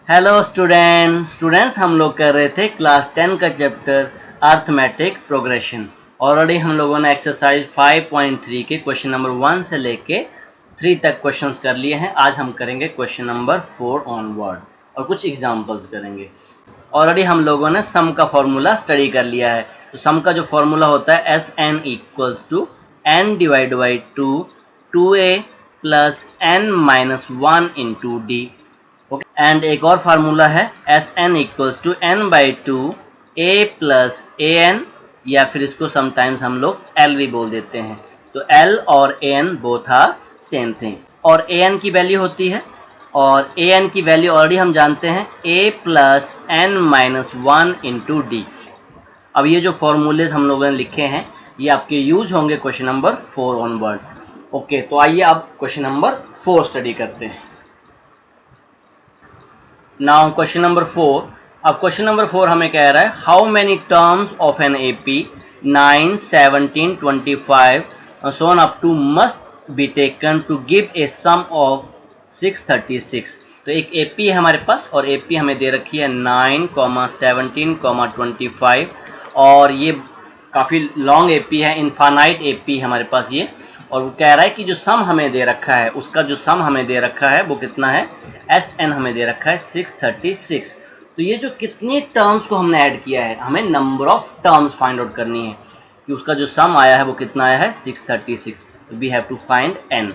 Hello students हम लोग कर रहे थे क्लास 10 का चैप्टर अर्थमेटिक प्रोग्रेशन। ऑलरेडी हम लोगों ने एक्सरसाइज 5.3 के क्वेश्चन नंबर 1 से लेके 3 तक क्वेश्चंस कर लिए हैं। आज हम करेंगे क्वेश्चन नंबर 4 ऑनवर्ड और कुछ एग्जांपल्स करेंगे। ऑलरेडी हम लोगों ने सम का फॉर्मूला स्टडी कर लिया है। तो सम का जो फॉर्मूला होता है Sn equals to n divide by 2a plus n minus 1 into D. And एक और फार्मूला है Sn equals to n by 2 a plus an, या फिर इसको समटाइम्स हम लोग L भी बोल देते हैं। तो L और an both are same thing. और an की वैल्यू होती है, और an की वैल्यू ऑलरेडी हम जानते हैं a plus n minus 1 into d. अब ये जो फॉर्मूलेज हम लोगों ने लिखे हैं ये आपके यूज होंगे क्वेश्चन नंबर 4 ऑनवर्ड। ओके, तो आइए अब क्वेश्चन नंबर 4 स्टडी करते हैं। Now question number 4। अब क्वेश्चन नंबर 4 हमें कह रहा है how many terms of an AP 9, 17, 25 so on up to must be taken to give a sum of 636। तो एक एपी है हमारे पास और एपी हमें दे रखी है 9, 17, 25 और ये काफ़ी लॉन्ग एपी है, इनफाइनाइट एपी है हमारे पास ये। और वो कह रहा है कि जो सम हमें दे रखा है उसका जो सम हमें दे रखा है वो कितना है, Sn हमें दे रखा है 636। तो ये जो कितनी टर्म्स को हमने ऐड किया है, हमें number of terms find out करनी है कि उसका जो सम आया है वो कितना आया है 636। तो we have to find n।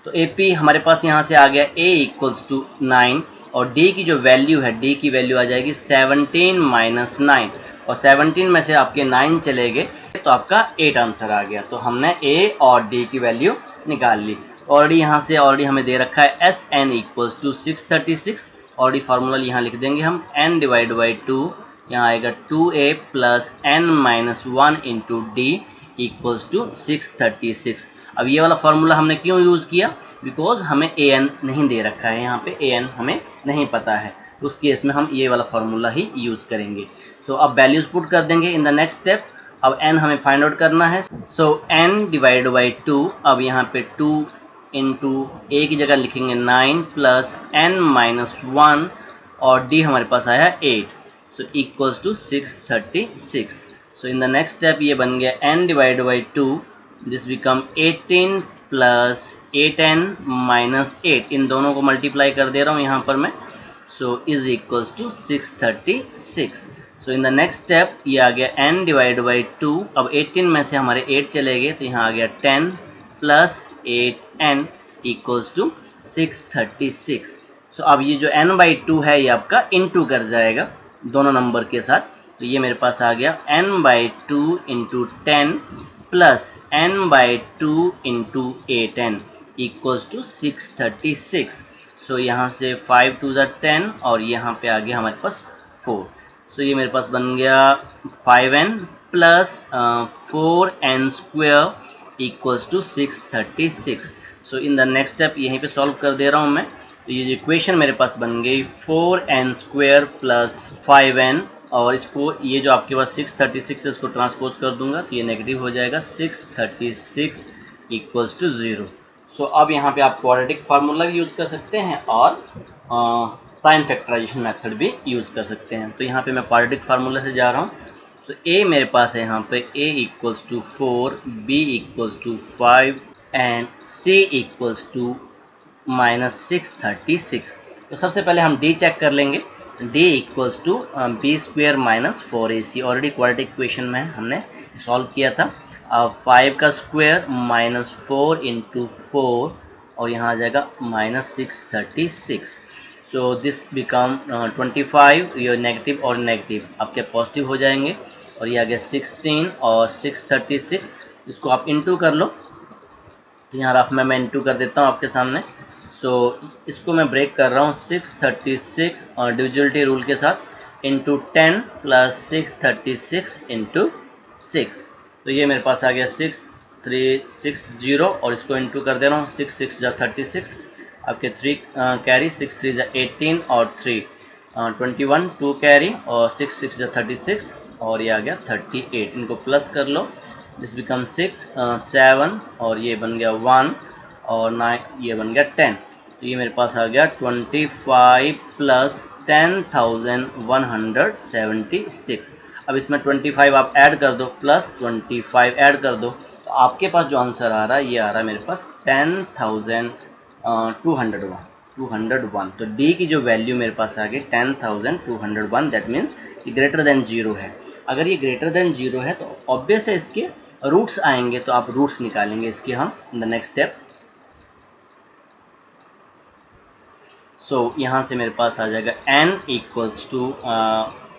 तो AP हमारे पास यहाँ से आ गया a इक्वल्स टू 9 और d की जो वैल्यू है, d की वैल्यू आ जाएगी 17 माइनस 9 और 17 में से आपके 9 चले गए तो आपका 8 आंसर आ गया। तो हमने a और d की वैल्यू निकाल ली। ऑलरेडी यहाँ से ऑलरेडी हमें दे रखा है Sn equals to 636। Already formula यहाँ लिख देंगे हम n डिवाइड बाई 2, यहाँ आएगा 2a plus n minus 1 into D equals to 636। अब ये वाला फार्मूला हमने क्यों यूज़ किया, बिकॉज हमें an नहीं दे रखा है, यहाँ पे an हमें नहीं पता है। उस केस में हम ये वाला फार्मूला ही यूज़ करेंगे। सो अब वैल्यूज पुट कर देंगे इन द नेक्स्ट स्टेप। अब n हमें फाइंड आउट करना है। सो n डिवाइड बाई 2, अब यहाँ पे 2 इंटू ए की जगह लिखेंगे 9 प्लस n माइनस 1 और d हमारे पास आया 8, so equals to 636। So in the next step ये बन गया n divide by 2, this become 18 plus 8n minus 8, इन दोनों को मल्टीप्लाई कर दे रहा हूँ यहाँ पर मैं। So is equals to 636। So in the next step ये आ गया n डिवाइड बाई 2, अब 18 में से हमारे 8 चले गए तो यहाँ आ गया 10 प्लस 8n इक्वल्स टू 636। सो अब ये जो n बाई 2 है ये आपका इंटू कर जाएगा दोनों नंबर के साथ। तो ये मेरे पास आ गया n by 2 into 10 plus n by 2 into 8n equals to 636। So यहाँ से 5 2 ज़ा 10 और यहाँ पे आ गया हमारे पास 4। सो ये मेरे पास बन गया 5n plus 4n square equals to 636। So in the next step यहीं पे सॉल्व कर दे रहा हूँ मैं। तो ये इक्वेशन मेरे पास बन गई 4n स्क्वायर प्लस 5n, और इसको ये जो आपके पास 636 है इसको ट्रांसपोज कर दूंगा तो ये नेगेटिव हो जाएगा 636 इक्वल्स टू 0। सो अब यहाँ पे आप क्वाड्रेटिक फार्मूला भी यूज़ कर सकते हैं और प्राइम फैक्टराइजेशन मेथड भी यूज़ कर सकते हैं। तो यहाँ पे मैं क्वाड्रेटिक फार्मूला से जा रहा हूँ। तो a मेरे पास है यहाँ पे a equals to 4, b equals to 5 and c equals to minus 636। तो सबसे पहले हम d चेक कर लेंगे। d equals to b square minus 4ac, already quadratic equation में हमने सॉल्व किया था। 5 का स्क्वायर माइनस 4 इंटू 4 और यहाँ आ जाएगा माइनस 636। सो दिस बिकम 25, ये नेगेटिव और नेगेटिव आपके पॉजिटिव हो जाएंगे और ये आ गया 16 और 636, इसको आप इंटू कर लो। तो यहाँ रफ में मैं इंटू कर देता हूँ आपके सामने। सो इसको मैं ब्रेक कर रहा हूँ 636 और डिविजिबिलिटी रूल के साथ इंटू 10 प्लस 636 इंटू 6। तो ये मेरे पास आ गया 6360 और इसको इंटू कर दे रहा हूँ 6 6 जा 36, आपके 3 कैरी 6 3 जा 18 और 3 21 2 कैरी और 6 6 जा 36 और ये आ गया 38। इनको प्लस कर लो, दिस बिकम 6 7 और ये बन गया 1 और 9, ये बन गया 10। तो ये मेरे पास आ गया 25 प्लस 10,176। अब इसमें 25 आप ऐड कर दो प्लस 25 ऐड कर दो, तो आपके पास जो आंसर आ रहा है ये आ रहा है मेरे पास 10,201। तो डी की जो वैल्यू मेरे पास आ गई 10,201, दैट मीन्स ये ग्रेटर देन 0 है। अगर ये ग्रेटर देन 0 है तो ऑब्वियस है इसके रूट्स आएंगे, तो आप रूट्स निकालेंगे इसके हम इन द नेक्स्ट स्टेप। सो यहाँ से मेरे पास आ जाएगा n equals to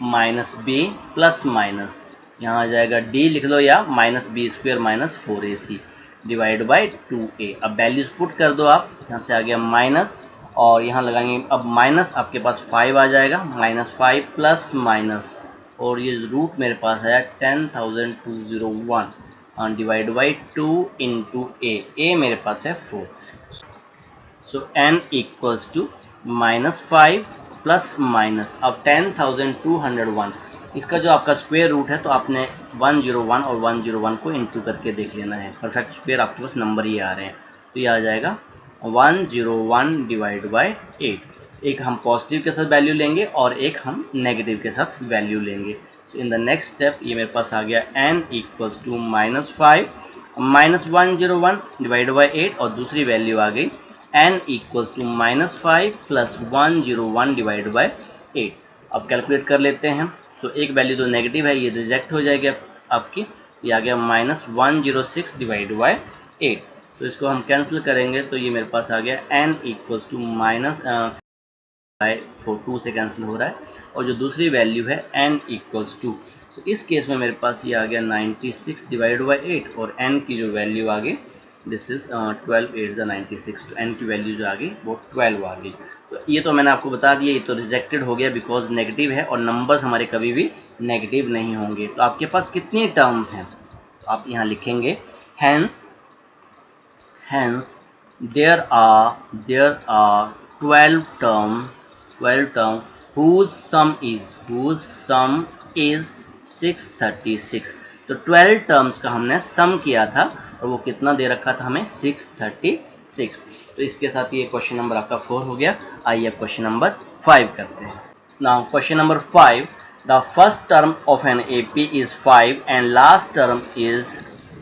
minus b plus minus, यहाँ आ जाएगा d लिख लो या minus b square minus 4ac divide by 2a। अब वैल्यूज पुट कर दो आप, यहाँ से आ गया माइनस और यहाँ लगाएंगे अब माइनस, आपके पास 5 आ जाएगा, माइनस 5 प्लस माइनस और ये रूट मेरे पास आया 10,201 डिवाइड बाई 2 इंटू a मेरे पास है 4। So n equals to -5 plus minus, अब 10,201 इसका जो आपका स्क्वायर रूट है तो आपने 101 और 101 को इंटू करके देख लेना है, परफेक्ट स्क्वायर आपके पास नंबर ये आ रहे हैं, तो ये आ जाएगा 101 डिवाइड बाई 8। एक हम पॉजिटिव के साथ वैल्यू लेंगे और एक हम नेगेटिव के साथ वैल्यू लेंगे। So in the next step ये मेरे पास आ गया n equals to -5 -101 divide by 8 और दूसरी वैल्यू आ गई n equals to -5 plus 101 divide by 8। अब कैलकुलेट कर लेते हैं। सो एक वैल्यू तो नेगेटिव है, ये रिजेक्ट हो जाएगी आपकी, ये आ गया -106 डिवाइड बाई 8। सो इसको हम कैंसिल करेंगे तो ये मेरे पास आ गया n इक्वल्स टू -2 से कैंसिल हो रहा है और जो दूसरी वैल्यू है n इक्वल्स टू, तो इस केस में मेरे पास ये आ गया 96 डिवाइड बाई 8 और n की जो वैल्यू आ गई दिस इज 12 8 96, तो n की वैल्यू जो आ गई वो 12 आ गई। तो ये तो मैंने आपको बता दिया, ये तो रिजेक्टेड हो गया बिकॉज नेगेटिव है और नंबर्स हमारे कभी भी नेगेटिव नहीं होंगे। तो आपके पास कितनी टर्म्स हैं, तो आप यहाँ लिखेंगे hence there are 12 term whose sum is 636। तो 12 टर्म्स का हमने सम किया था और वो कितना दे रखा था हमें 636। तो इसके साथ ये क्वेश्चन नंबर आपका 4 हो गया। आइए क्वेश्चन नंबर 5 करते हैं। Now question number 5, the first term of an AP is 5 and last term is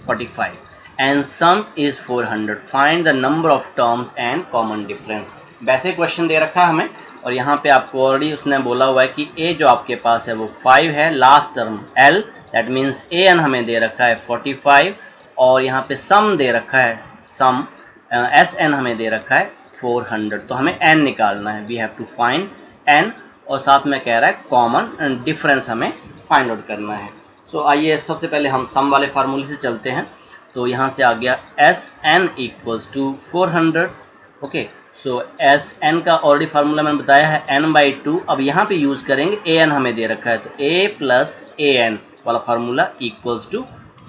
45 and some is 400, find the number of terms and common difference. वैसे क्वेश्चन दे रखा है हमें और यहाँ पे आपको ऑलरेडी उसने बोला हुआ है कि a जो आपके पास है वो 5 है, last term l that means an हमें दे रखा है 45 और यहाँ पे सम दे रखा है सम sn हमें दे रखा है 400। तो हमें n निकालना है, we have to find n और साथ में कह रहा है कॉमन डिफरेंस हमें फाइंड आउट करना है। सो आइए सबसे पहले हम सम वाले फार्मूले से चलते हैं। तो यहाँ से आ गया sn equals to 400। Okay, so sn का ऑलरेडी फार्मूला मैंने बताया है n/2। अब यहाँ पे यूज करेंगे an हमें दे रखा है तो a प्लस an वाला फार्मूला इक्वल्स टू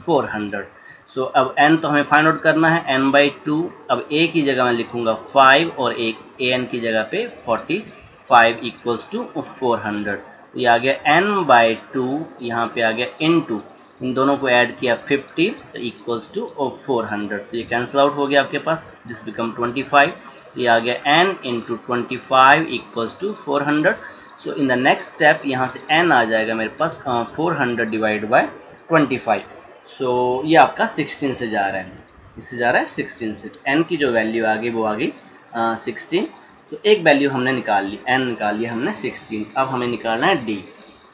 400। सो अब n तो हमें फाइंड आउट करना है n/2। अब a की जगह मैं लिखूंगा 5 और an की जगह पे 45 इक्वल्स टू 400। तो ये आ गया n/2, यहाँ पे आ गया इनटू, इन दोनों को ऐड किया 50 तो इक्वल्स टू 400। तो ये कैंसिल आउट हो गया आपके पास, दिस बिकम 25। ये आ गया n into 25 equals to 400। So in the next step यहाँ से n आ जाएगा मेरे पास 400 डिवाइड बाय 25। सो ये आपका 16 से जा रहा है, इससे जा रहा है 16 से। n की जो वैल्यू आ गई वो आ गई 16। तो एक वैल्यू हमने निकाल ली, n निकाल लिया हमने 16। अब हमें निकालना है d।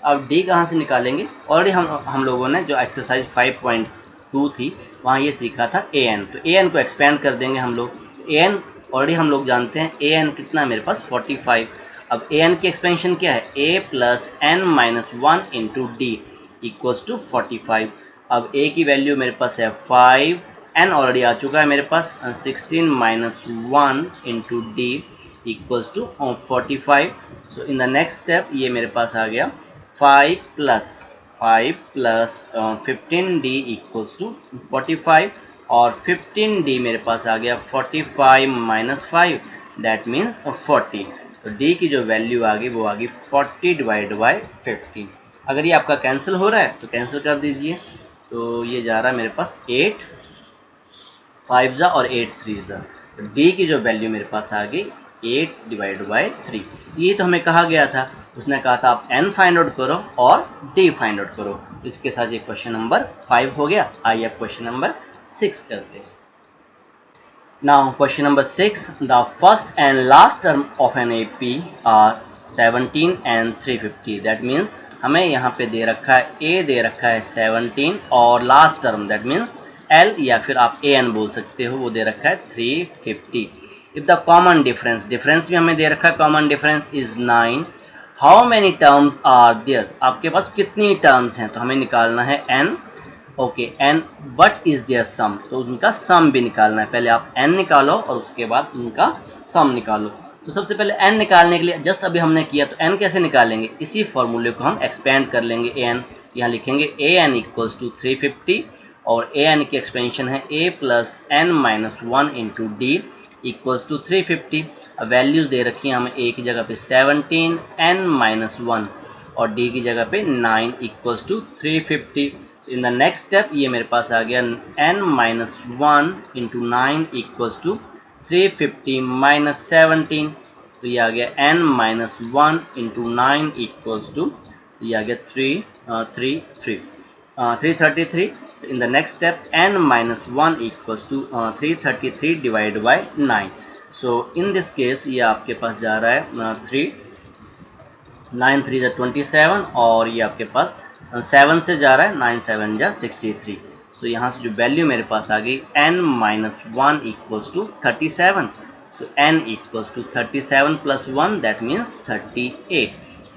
अब d कहाँ से निकालेंगे, ऑलरेडी हम लोगों ने जो एक्सरसाइज 5.2 थी वहाँ ये सीखा था an। तो an को एक्सपेंड कर देंगे हम लोग। an ऑलरेडी हम लोग जानते हैं an कितना है मेरे पास 45। अब an की एक्सपेंशन क्या है, a plus n minus 1 into D equals to 45। अब a की वैल्यू मेरे पास है 5, n ऑलरेडी आ चुका है मेरे पास 16 minus 1 into D equals to 45। So in the next step ये मेरे पास आ गया 5 प्लस 15d इक्वल्स टू 45 और 15d मेरे पास आ गया 45 माइनस 5 दैट मीन्स 40। तो d की जो वैल्यू आ गई वो आ गई 40 डिवाइड बाय 15। अगर ये आपका कैंसिल हो रहा है तो कैंसिल कर दीजिए। तो ये जा रहा है मेरे पास 8 5 जा और 8 3 जा। तो d की जो वैल्यू मेरे पास आ गई 8 डिवाइड बाई 3। ये तो हमें कहा गया था, उसने कहा था आप n फाइंड आउट करो और d फाइंड आउट करो। इसके साथ ये क्वेश्चन नंबर 5 हो गया। आइए अब क्वेश्चन नंबर 6 करते हैं। Now question number 6, the first and last term of N AP are 17 and 350। That means हमें यहाँ पे दे रखा है a दे रखा है 17 और last term that means l या फिर आप an बोल सकते हो, वो दे रखा है 350। If the common difference, difference भी हमें दे रखा है, common difference is 9, how many terms are there, आपके पास कितनी टर्म्स हैं, तो हमें निकालना है n। Okay n, but is there sum, तो उनका सम भी निकालना है। पहले आप n निकालो और उसके बाद उनका सम निकालो। तो सबसे पहले n निकालने के लिए जस्ट अभी हमने किया, तो n कैसे निकालेंगे, इसी फॉर्मूले को हम एक्सपेंड कर लेंगे। an यहाँ लिखेंगे an इक्वल्स टू 350 और an की एक्सपेंशन है a plus n minus 1 into D equals to 350। अब वैल्यूज दे रखी है हमें a की जगह पे 17, n माइनस 1 और d की जगह पे 9 equals to 350। In the next step ये मेरे पास आ गया n minus 1 into 9 equals to 350 minus 17, तो ये आ गया n minus 1 into 9 equals to, ये आ गया 333। In the next step n minus 1 equals to 333 divided by 9. So in this case ये आपके पास जा रहा है 9 3 जा 27 और ये आपके पास 7 से जा रहा है 9 7 जा 63। सो यहाँ से जो वैल्यू मेरे पास आ गई n minus 1 equals to 37. So n equals to 37 plus 1 that means 38.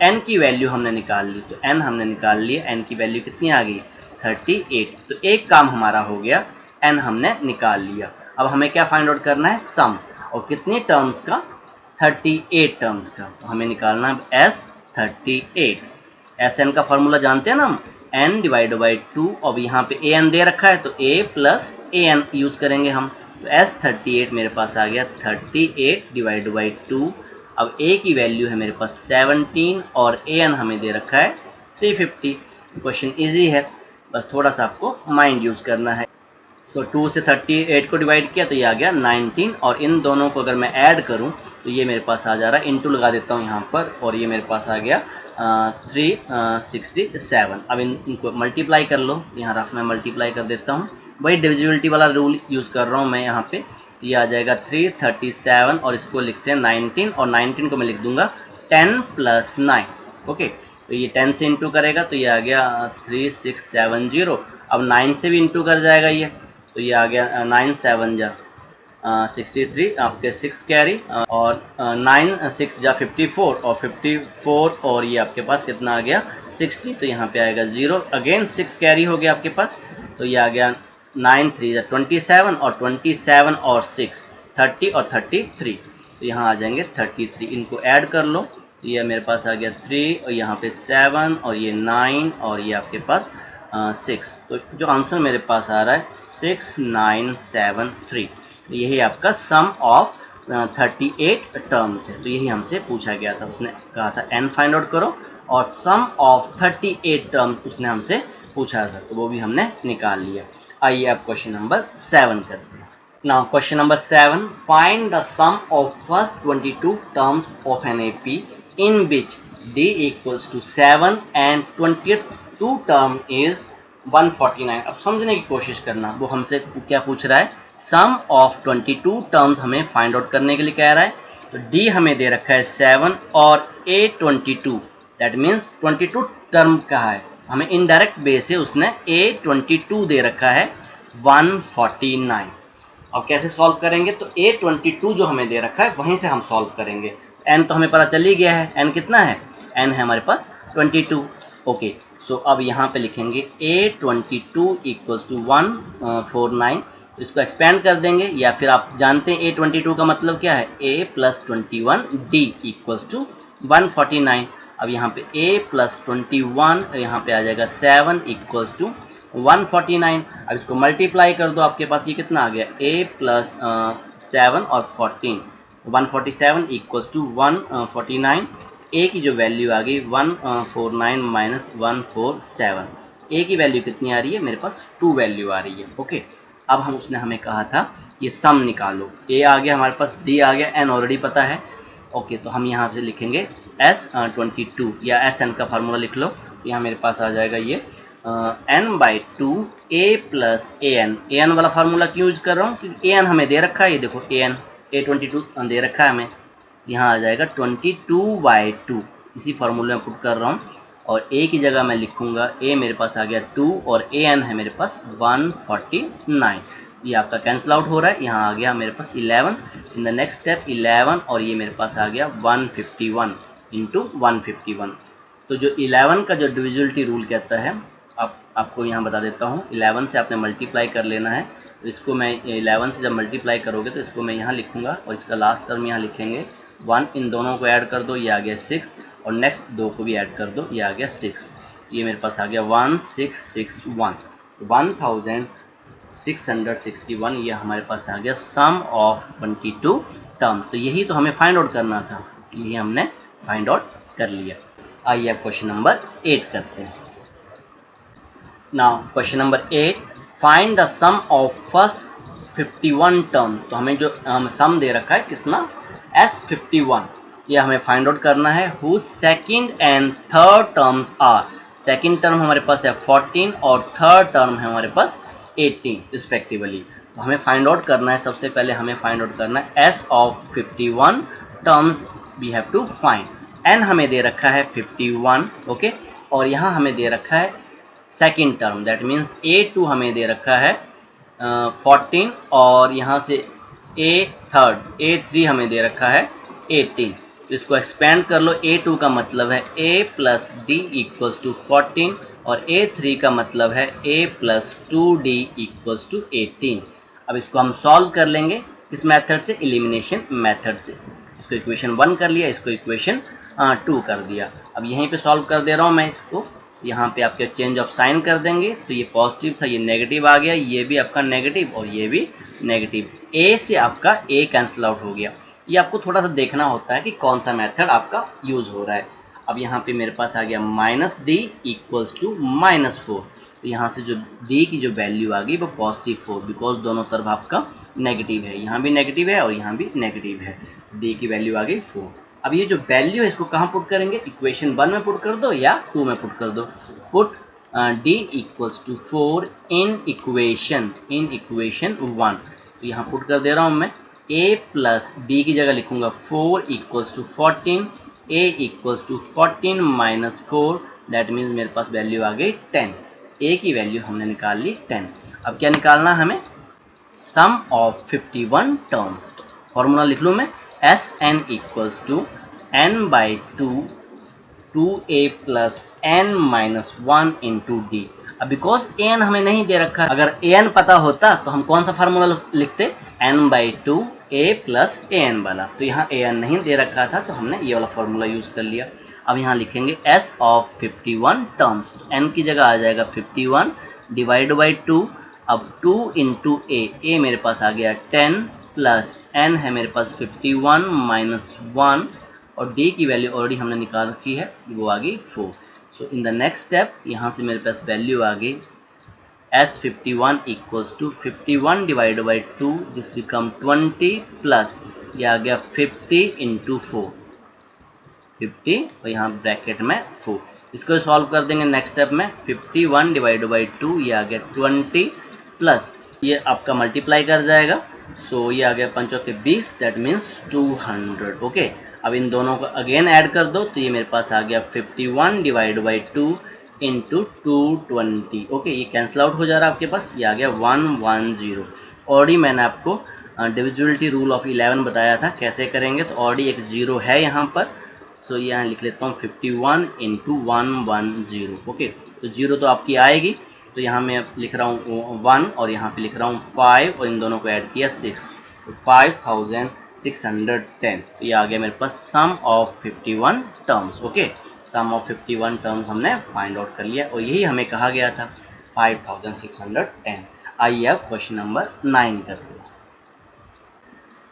n की वैल्यू हमने निकाल ली, तो n हमने निकाल लिया, n की वैल्यू कितनी आ गई 38। तो एक काम हमारा हो गया, n हमने निकाल लिया। अब हमें क्या फाइंड आउट करना है, सम, और कितनी टर्म्स का, 38 टर्म्स का। तो हमें निकालना है s 38। Sn का फॉर्मूला जानते हैं ना हम, n डिवाइड बाई 2, अब यहाँ पे an दे रखा है तो a प्लस an यूज करेंगे हम। तो s 38 मेरे पास आ गया 38 डिवाइड बाई 2। अब a की वैल्यू है मेरे पास 17 और an हमें दे रखा है 350। क्वेश्चन इजी है, बस थोड़ा सा आपको माइंड यूज करना है। सो 2 से 38 को डिवाइड किया तो ये आ गया 19, और इन दोनों को अगर मैं ऐड करूं तो ये मेरे पास आ जा रहा है, इंटू लगा देता हूं यहाँ पर, और ये मेरे पास आ गया 367। अब इनको मल्टीप्लाई कर लो, यहाँ रफ में मल्टीप्लाई कर देता हूँ, वही डिविजिबिलिटी वाला रूल यूज़ कर रहा हूँ मैं यहाँ पे। ये आ जाएगा 337 और इसको लिखते हैं 19, और 19 को मैं लिख दूंगा 10 प्लस 9। ओके, तो ये 10 से इंटू करेगा तो ये आ गया 3670। अब 9 से भी इंटू कर जाएगा ये, तो ये आ गया 9 7 जा 63, आपके 6 कैरी, और 9 6 जा 54 और 54, और ये आपके पास कितना आ गया 60, तो यहाँ पे आएगा 0, अगेन 6 कैरी हो गया आपके पास, तो ये आ गया 9 3 जा 27 और 27 और 6 30 और 33, तो यहाँ आ जाएंगे 33। इनको ऐड कर लो, तो ये मेरे पास आ गया 3 और यहाँ पे 7 और ये 9 और ये आपके पास 6, तो जो आंसर मेरे पास आ रहा है 6973। तो यही आपका सम ऑफ 38 टर्म्स है। तो यही हमसे पूछा गया था, उसने कहा था n फाइंड आउट करो और सम ऑफ 38 टर्म्स उसने हमसे पूछा था, तो वो भी हमने निकाल लिया। आइए आप क्वेश्चन नंबर 7 करते हैं। Now question number 7, find the sum of first 22 terms of N AP in which d equals to 7 and 22 term is 149। अब समझने की कोशिश करना, वो हमसे क्या पूछ रहा है, सम ऑफ 22 टर्म्स हमें फाइंड आउट करने के लिए कह रहा है। तो d हमें दे रखा है 7 और a 22, दैट मीन्स 22 टर्म कहा है हमें, इनडायरेक्ट वे से उसने a 22 दे रखा है 149। अब कैसे सॉल्व करेंगे, तो a 22 जो हमें दे रखा है वहीं से हम सॉल्व करेंगे। n तो हमें पता चल ही गया है, n कितना है, n है हमारे पास 22। ओके, सो अब यहाँ पे लिखेंगे a22 इक्वल्स टू 149, इसको एक्सपेंड कर देंगे, या फिर आप जानते हैं a22 का मतलब क्या है, a plus 21 d equals to 149। अब यहाँ पे a प्लस 21, यहाँ पे आ जाएगा 7 इक्वल्स टू 149। अब इसको मल्टीप्लाई कर दो, आपके पास ये कितना आ गया, a प्लस 7 और 14, 147 इक्वल्स टू 149। a की जो वैल्यू आ गई 149 माइनस 147, a की वैल्यू कितनी आ रही है, मेरे पास 2 वैल्यू आ रही है। ओके, अब उसने हमें कहा था ये सम निकालो, a आ गया हमारे पास, d आ गया, n ऑलरेडी पता है, ओके, तो हम यहाँ से लिखेंगे S22 या SN का फार्मूला लिख लो। यहाँ मेरे पास आ जाएगा ये n/2 a प्लस an वाला फार्मूला क्यों यूज कर रहा हूँ क्योंकि an हमें दे रखा है, ये देखो A22 दे रखा है हमें, यहाँ आ जाएगा 22/2, इसी फार्मूले में पुट कर रहा हूँ। और a की जगह मैं लिखूंगा a मेरे पास आ गया 2 और an है मेरे पास 149, ये आपका कैंसिल आउट हो रहा है। यहाँ आ गया मेरे पास 11 इन द नेक्स्ट स्टेप 11 और ये मेरे पास आ गया 151 इंटू 151। तो जो 11 का जो डिविजिबिलिटी रूल कहता है, आपको यहाँ बता देता हूँ, 11 से आपने मल्टीप्लाई कर लेना है। तो इसको मैं 11 से जब मल्टीप्लाई करोगे तो इसको मैं यहाँ लिखूंगा और इसका लास्ट टर्म यहाँ लिखेंगे 1, इन दोनों को ऐड कर दो, ये आ गया 6 और नेक्स्ट दो को भी ऐड कर दो, ये आ गया 6, ये मेरे पास आ गया 1661, 1661 ये हमारे पास आ गया सम ऑफ 22 टर्म। तो यही तो हमें फाइंड आउट करना था, यही हमने फाइंड आउट कर लिया। आइए अब क्वेश्चन नंबर 8 करते हैं। Now question number 8, find the sum of first 51 term. तो हमें जो सम दे रखा है कितना, S51, ये हमें फाइंड आउट करना है। Who second and third terms are, second term हमारे पास है 14 और थर्ड टर्म है हमारे पास 18 रिस्पेक्टिवली। तो हमें फाइंड आउट करना है, सबसे पहले हमें फाइंड आउट करना है S of 51 terms we have to find. n हमें दे रखा है 51, ओके, और यहाँ हमें दे रखा है second term, that means A2 हमें दे रखा है 14 और यहाँ से A3 हमें दे रखा है 18। तो इसको एक्सपेंड कर लो, A2 का मतलब है A plus D equals to 14 और A3 का मतलब है A plus 2D equals to 18। अब इसको हम सॉल्व कर लेंगे किस मेथड से, एलिमिनेशन मेथड से। इसको इक्वेशन 1 कर लिया, इसको इक्वेशन 2 कर दिया। अब यहीं पे सॉल्व कर दे रहा हूँ मैं इसको, यहाँ पे आपके चेंज ऑफ साइन कर देंगे, तो ये पॉजिटिव था ये नेगेटिव आ गया, ये भी आपका नेगेटिव और ये भी नेगेटिव, A से आपका A कैंसिल आउट हो गया। ये आपको थोड़ा सा देखना होता है कि कौन सा मेथड आपका यूज हो रहा है। अब यहाँ पे मेरे पास आ गया -D इक्वल्स टू -4, तो यहाँ से जो D की जो वैल्यू आ गई वो पॉजिटिव 4, बिकॉज दोनों तरफ आपका नेगेटिव है, यहाँ भी नेगेटिव है और यहाँ भी नेगेटिव है, D की वैल्यू आ गई 4। अब ये जो वैल्यू है इसको कहाँ पुट करेंगे, इक्वेशन 1 में पुट कर दो या 2 में पुट कर दो। Put D equals to 4 in equation 1। तो यहाँ पुट कर दे रहा हूँ मैं, A प्लस D की जगह लिखूंगा 4 equals to 14, A equals to 14 minus 4, that means मेरे पास वैल्यू आ गई 10। A की वैल्यू हमने निकाल ली 10। अब क्या निकालना है हमें, सम ऑफ 51 टर्म्स। फॉर्मूला लिख लूँ मैं, Sn equals to n/2 2a plus n minus 1 into d. अब बिकॉज an हमें नहीं दे रखा, अगर an पता होता तो हम कौन सा फार्मूला लिखते, n/2 a प्लस an वाला। तो यहाँ an नहीं दे रखा था तो हमने ये वाला फार्मूला यूज कर लिया। अब यहाँ लिखेंगे s ऑफ 51 टर्म्स, तो n की जगह आ जाएगा 51 डिवाइड बाई 2। अब 2 इंटू a मेरे पास आ गया 10 प्लस n है मेरे पास 51 माइनस 1 और d की वैल्यू ऑलरेडी हमने निकाल रखी है, वो आ गई 4। So in the next step यहाँ से मेरे पास वैल्यू आ गई S51 equals to 51 divide by 2, this become 20 plus ये आ गया 50 इंटू 4, 50 और यहाँ ब्रैकेट में 4। इसको सॉल्व कर देंगे नेक्स्ट स्टेप में, 51 डिवाइड बाई 2 ये आ गया 20 प्लस ये आपका मल्टीप्लाई कर जाएगा, सो ये आ गया 5 के 20, दैट मीन्स 200। ओके, अब इन दोनों को अगेन ऐड कर दो तो ये मेरे पास आ गया 51 डिवाइड बाई 2 इंटू 220। ओके, ये कैंसिल आउट हो जा रहा है आपके पास, ये आ गया 110। ऑलरेडी मैंने आपको डिविजिबिलिटी रूल ऑफ 11 बताया था कैसे करेंगे, तो ऑलरेडी एक 0 है यहाँ पर, सो यहाँ लिख लेता हूँ 51 इंटू 110। ओके, तो 0 तो आपकी आएगी, तो यहाँ मैं लिख रहा हूँ 1 और यहाँ पे लिख रहा हूँ 5 और इन दोनों को ऐड किया 6, तो 5610। तो ये आ गया मेरे पास sum of 51 terms. Okay, sum of 51 terms हमने फाइंड आउट कर लिया और यही हमें कहा गया था 5610। आइए अब क्वेश्चन नंबर 9 करते हैं।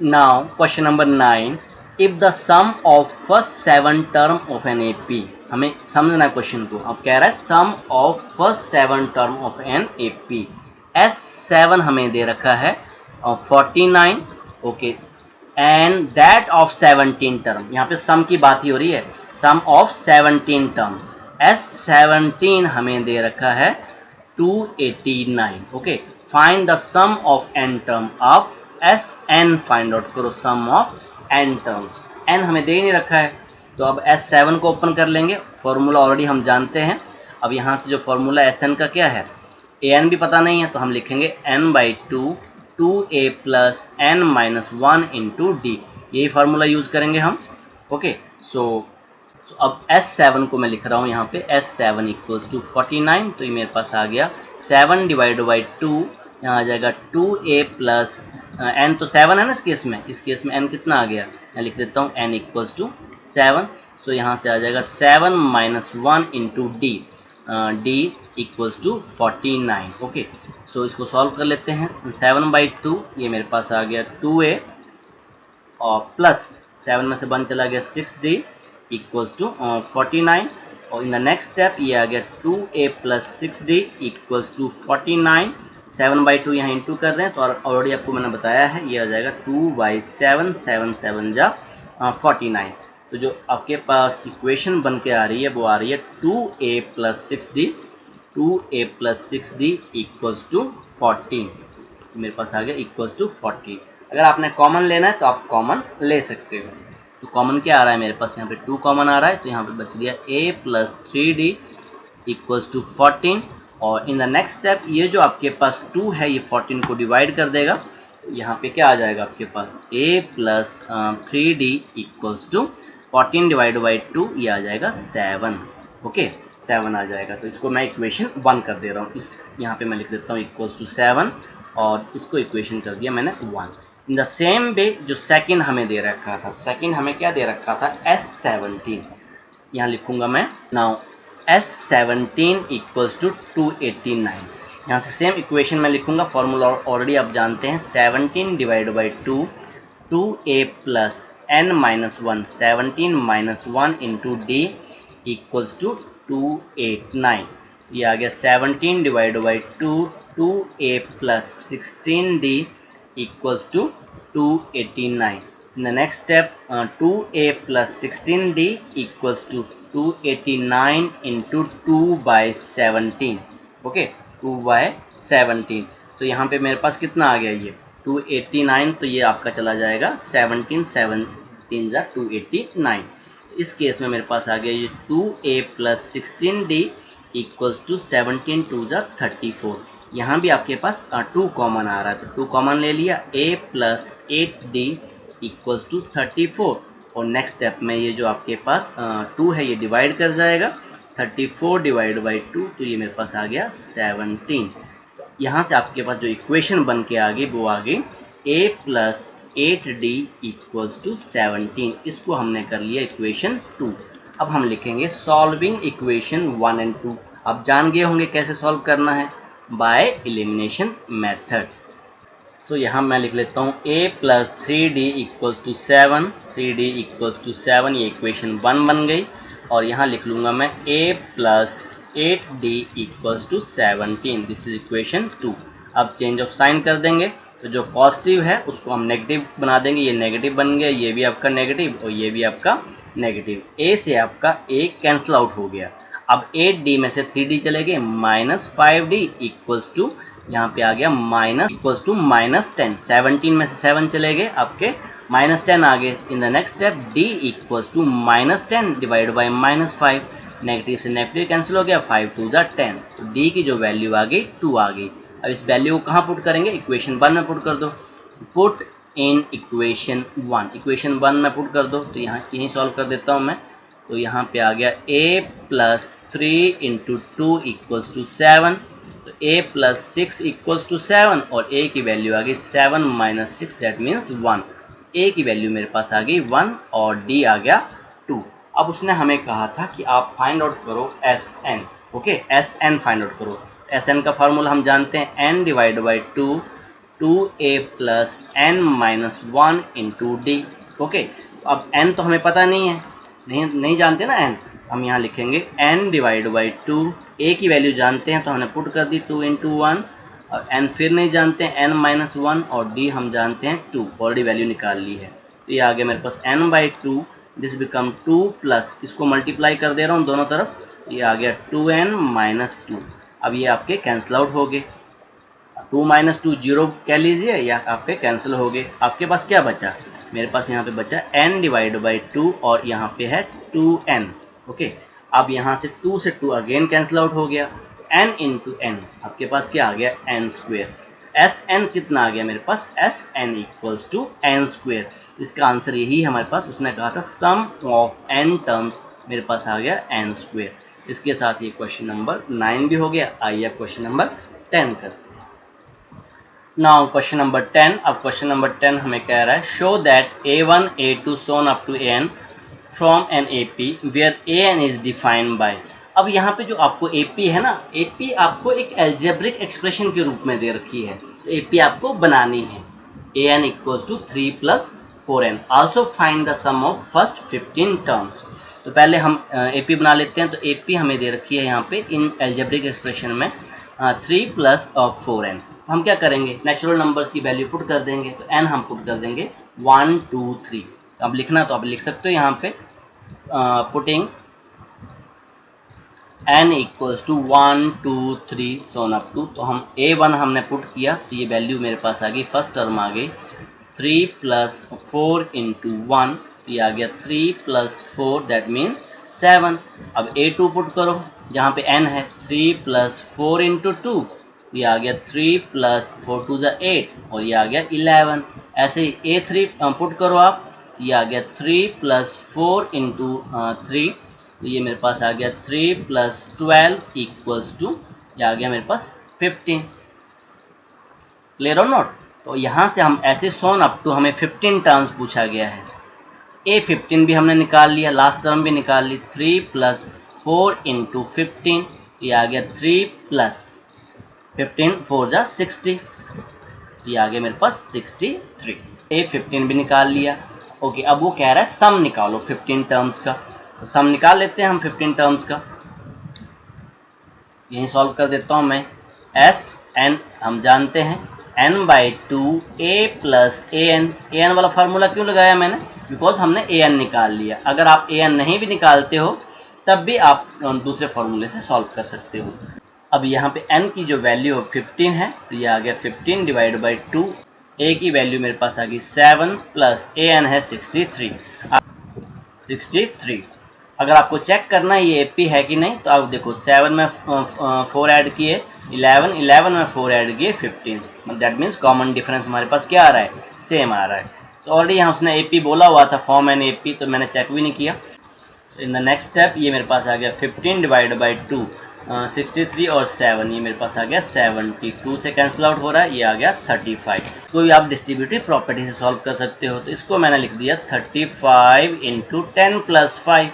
Now question number 9, if the sum of first 7 term of N AP, हमें समझना है क्वेश्चन को। अब कह रहा है sum of first 7 term of N AP, S7 हमें दे रखा है और 49। Okay, and that of 17 term, यहाँ पे सम की बात ही हो रही है, सम ऑफ 17 टर्म, S17 हमें दे रखा है 289। Okay, find the sum of n term of Sn, find out करो sum of n terms. n हमें दे ही नहीं रखा है, तो अब S7 को ओपन कर लेंगे, फॉर्मूला ऑलरेडी हम जानते हैं। अब यहाँ से जो फॉर्मूला Sn का क्या है, an भी पता नहीं है, तो हम लिखेंगे n/2 2a plus n minus 1 into D, यही फार्मूला यूज करेंगे हम। ओके, सो अब S7 को मैं लिख रहा हूँ यहाँ पे, S7 इक्वल्स टू 49, तो ये मेरे पास आ गया 7 डिवाइड बाई 2, यहाँ आ जाएगा 2a प्लस n, तो 7 है ना इस केस में n कितना आ गया, मैं लिख देता हूँ n इक्वल्स टू 7, सो यहाँ से आ जाएगा 7 minus 1 into d, d equals to 49। Okay, so इसको सॉल्व कर लेते हैं, 7/2 ये मेरे पास आ गया 2a और प्लस 7 में से 1 चला गया 6d इक्वल्स टू 49, और इन द नेक्स्ट स्टेप ये आ गया 2a plus 6d equals to 49, 7/2 यहाँ इंटू कर रहे हैं, तो ऑलरेडी आपको मैंने बताया है, ये आ जाएगा 2/7, 7 7 जा 49, तो जो आपके पास इक्वेशन बन के आ रही है वो आ रही है 2a plus 6d, 2a plus 6d equals to 14, मेरे पास आ गया इक्वल्स टू 40। अगर आपने कॉमन लेना है तो आप कॉमन ले सकते हो, तो कॉमन क्या आ रहा है मेरे पास, यहाँ पे 2 कॉमन आ रहा है, तो यहाँ पे बच गया a plus 3d equals to 14, और इन द नेक्स्ट स्टेप ये जो आपके पास 2 है ये 14 को डिवाइड कर देगा, यहाँ पे क्या आ जाएगा आपके पास a plus 3d equals to 14 divide by 2, ये आ जाएगा 7। ओके, 7 आ जाएगा, तो इसको मैं इक्वेशन 1 कर दे रहा हूँ, इस यहाँ पे मैं लिख देता हूँ इक्वल्स टू 7, और इसको इक्वेशन कर दिया मैंने 1। इन द सेम वे जो सेकंड हमें दे रखा था, सेकंड हमें क्या दे रखा था, S17, यहाँ लिखूंगा मैं नाउ S17 इक्वल्स टू 289, यहाँ से सेम इक्वेशन में लिखूंगा, फॉर्मूला ऑलरेडी आप जानते हैं, 17 divide by 2 2a plus n minus 1, 17 minus 1 into D equals to 289, ये आ गया 17 divide by 2 2a plus 16d equals to 289. In the next step, 2a plus 16d equals to 289 into 2/17. Okay, 2/17. तो यहाँ पे मेरे पास कितना आ गया, ये 289, तो ये आपका चला जाएगा 17 17 जा 289। इस केस में मेरे पास आ गया ये 2a plus 16d equals to 17 2 जा 34। यहाँ भी आपके पास 2 कॉमन आ रहा है, तो 2 कॉमन ले लिया, a plus 8d equals to 34, और नेक्स्ट स्टेप में ये जो आपके पास 2 है ये डिवाइड कर जाएगा, 34 डिवाइड बाई 2, तो ये मेरे पास आ गया 17। यहाँ से आपके पास जो इक्वेशन बन के आ गई वो आ गई a plus 8d equals to 17, इसको हमने कर लिया इक्वेशन 2। अब हम लिखेंगे सॉल्विंग इक्वेशन 1 एंड 2। आप जान गए होंगे कैसे सॉल्व करना है, बाय एलिमिनेशन मेथड। सो यहाँ मैं लिख लेता हूँ a plus 3d equals to 7, 3d equals to 7, ये इक्वेशन 1 बन गई, और यहाँ लिख लूँगा मैं a plus 8d equals to 17, this is equation 2। अब चेंज ऑफ साइन कर देंगे, तो जो पॉजिटिव है उसको हम नेगेटिव बना देंगे, ये नेगेटिव बन गया, ये भी आपका नेगेटिव और ये भी आपका नेगेटिव, a से आपका a कैंसिल आउट हो गया। अब 8d में से 3d चले गए, माइनस 5d इक्वल्स टू, यहाँ पे आ गया माइनस इक्वल्स टू माइनस 10, 17 में से 7 चले गए, आपके माइनस 10 आ गए। In the next step d equals to minus 10 divide by minus 5, negative से नेगेटिव कैंसिल हो गया, 5 2 जा 10, तो d की जो वैल्यू आ गई 2 आ गई। अब इस वैल्यू को कहाँ पुट करेंगे, इक्वेशन 1 में पुट कर दो, पुट इन इक्वेशन 1, इक्वेशन 1 में पुट कर दो, तो यहाँ यहीं सॉल्व कर देता हूँ मैं, तो यहाँ पे आ गया a plus 3 into 2 equals to 7, तो a प्लस 6 इक्वल्स टू 7, और a की वैल्यू आ गई 7 माइनस 6, दैट मीन्स 1, a की वैल्यू मेरे पास आ गई 1 और d आ गया 2। अब उसने हमें कहा था कि आप फाइंड आउट करो Sn, okay, Sn find out करो। Sn का फार्मूला हम जानते हैं, n divide by 2 2a plus n minus 1 into D. Okay, अब n तो हमें पता नहीं है, नहीं जानते ना n, हम यहाँ लिखेंगे n डिवाइड बाई 2, a की वैल्यू जानते हैं तो हमने पुट कर दी 2 इंटू 1, और n फिर नहीं जानते हैं n माइनस 1, और d हम जानते हैं 2, ऑलरेडी वैल्यू निकाल ली है। तो ये आ गया मेरे पास n/2, दिस बिकम 2 प्लस, इसको मल्टीप्लाई कर दे रहा हूँ दोनों तरफ, ये आ गया 2n-2। अब ये आपके कैंसिल आउट हो गए, 2 - 2 0 कह लीजिए या आपके कैंसिल हो गए। आपके पास क्या बचा, मेरे पास यहाँ पे बचा n/2 और यहाँ पे है 2n। ओके, अब यहाँ से 2 से 2 अगेन कैंसिल आउट हो गया, n इंटू n आपके पास क्या आ गया n²। Sn कितना आ गया मेरे पास, Sn इक्वल्स टू n²। इसका आंसर यही हमारे पास, उसने कहा था सम ऑफ n टर्म्स, मेरे पास आ गया n²। इसके साथ ये क्वेश्चन नंबर 9 भी हो गया। आइए क्वेश्चन नंबर 10 करते हैं। Now question number 10। अब क्वेश्चन नंबर 10 हमें कह रहा है show that a1 a2 so on up to an from an AP where an is defined by. अब यहाँ पे जो आपको AP है ना, AP आपको एक एल्जेब्रिक एक्सप्रेशन के रूप में दे रखी है, तो AP आपको बनानी है। an equals to 3 + 4n। Also find the sum of first 15 terms. तो पहले हम AP बना लेते हैं। तो AP हमें दे रखी है यहाँ पे इन एल्जेब्रिक एक्सप्रेशन में 3 + 4n। हम क्या करेंगे, नेचुरल नंबर्स की वैल्यू पुट कर देंगे। तो n हम पुट कर देंगे 1 2 3। अब लिखना तो आप लिख सकते हो यहाँ पे putting n equals to 1 2 3 so on up to. तो हम a1 हमने पुट किया, तो ये वैल्यू मेरे पास आ गई, फर्स्ट टर्म आ गई 3 + 4 × 1, ये आ गया 3 + 4 दैट मीन 7। अब a2 पुट करो, जहाँ पे n है 3 + 4 × 2, ये आ गया 3 + 4 2 = 8 और ये आ गया 11। ऐसे ही a3 पुट करो आप, ये आ गया 3 + 4 × 3, तो ये मेरे पास आ गया 3 + 12 इक्वल्स टू, ये आ गया मेरे पास 15। क्लियर और नोट। तो यहाँ से हम ऐसे सोन अप टू हमें 15 टर्म्स पूछा गया है। a15 भी हमने निकाल लिया, लास्ट टर्म भी निकाल ली, 3 + 4 × 15, ये आ गया 3 + 15 4 = 60, ये आ गया मेरे पास 63। a15 भी निकाल लिया। ओके, अब वो कह रहा है सम निकालो 15 टर्म्स का। तो सम निकाल लेते हैं हम 15 टर्म्स का। यही सॉल्व कर देता हूँ मैं। Sn हम जानते हैं n/2 a + an। an वाला फार्मूला क्यों लगाया मैंने, बिकॉज हमने an निकाल लिया। अगर आप an नहीं भी निकालते हो तब भी आप दूसरे फार्मूले से सॉल्व कर सकते हो। अब यहाँ पे n की जो वैल्यू 15 है, तो ये आ गया 15 / 2। a की वैल्यू मेरे पास आ गई 7 + an है 63। अगर आपको चेक करना है ये AP है कि नहीं, तो आप देखो 7 में 4 ऐड किए 11, 11 में 4 ऐड किए 15, दैट मीन्स कॉमन डिफरेंस हमारे पास क्या आ रहा है, सेम आ रहा है। तो ऑलरेडी यहाँ उसने AP बोला हुआ था, फॉर्म एन AP, तो मैंने चेक भी नहीं किया। तो इन द नेक्स्ट स्टेप ये मेरे पास आ गया 15 / 2 63 और 7, ये मेरे पास आ गया 72 से कैंसिल आउट हो रहा है, ये आ गया 35। तो ये आप डिस्ट्रीब्यूटिव प्रॉपर्टी से सॉल्व कर सकते हो। तो इसको मैंने लिख दिया 35 × 10 + 5,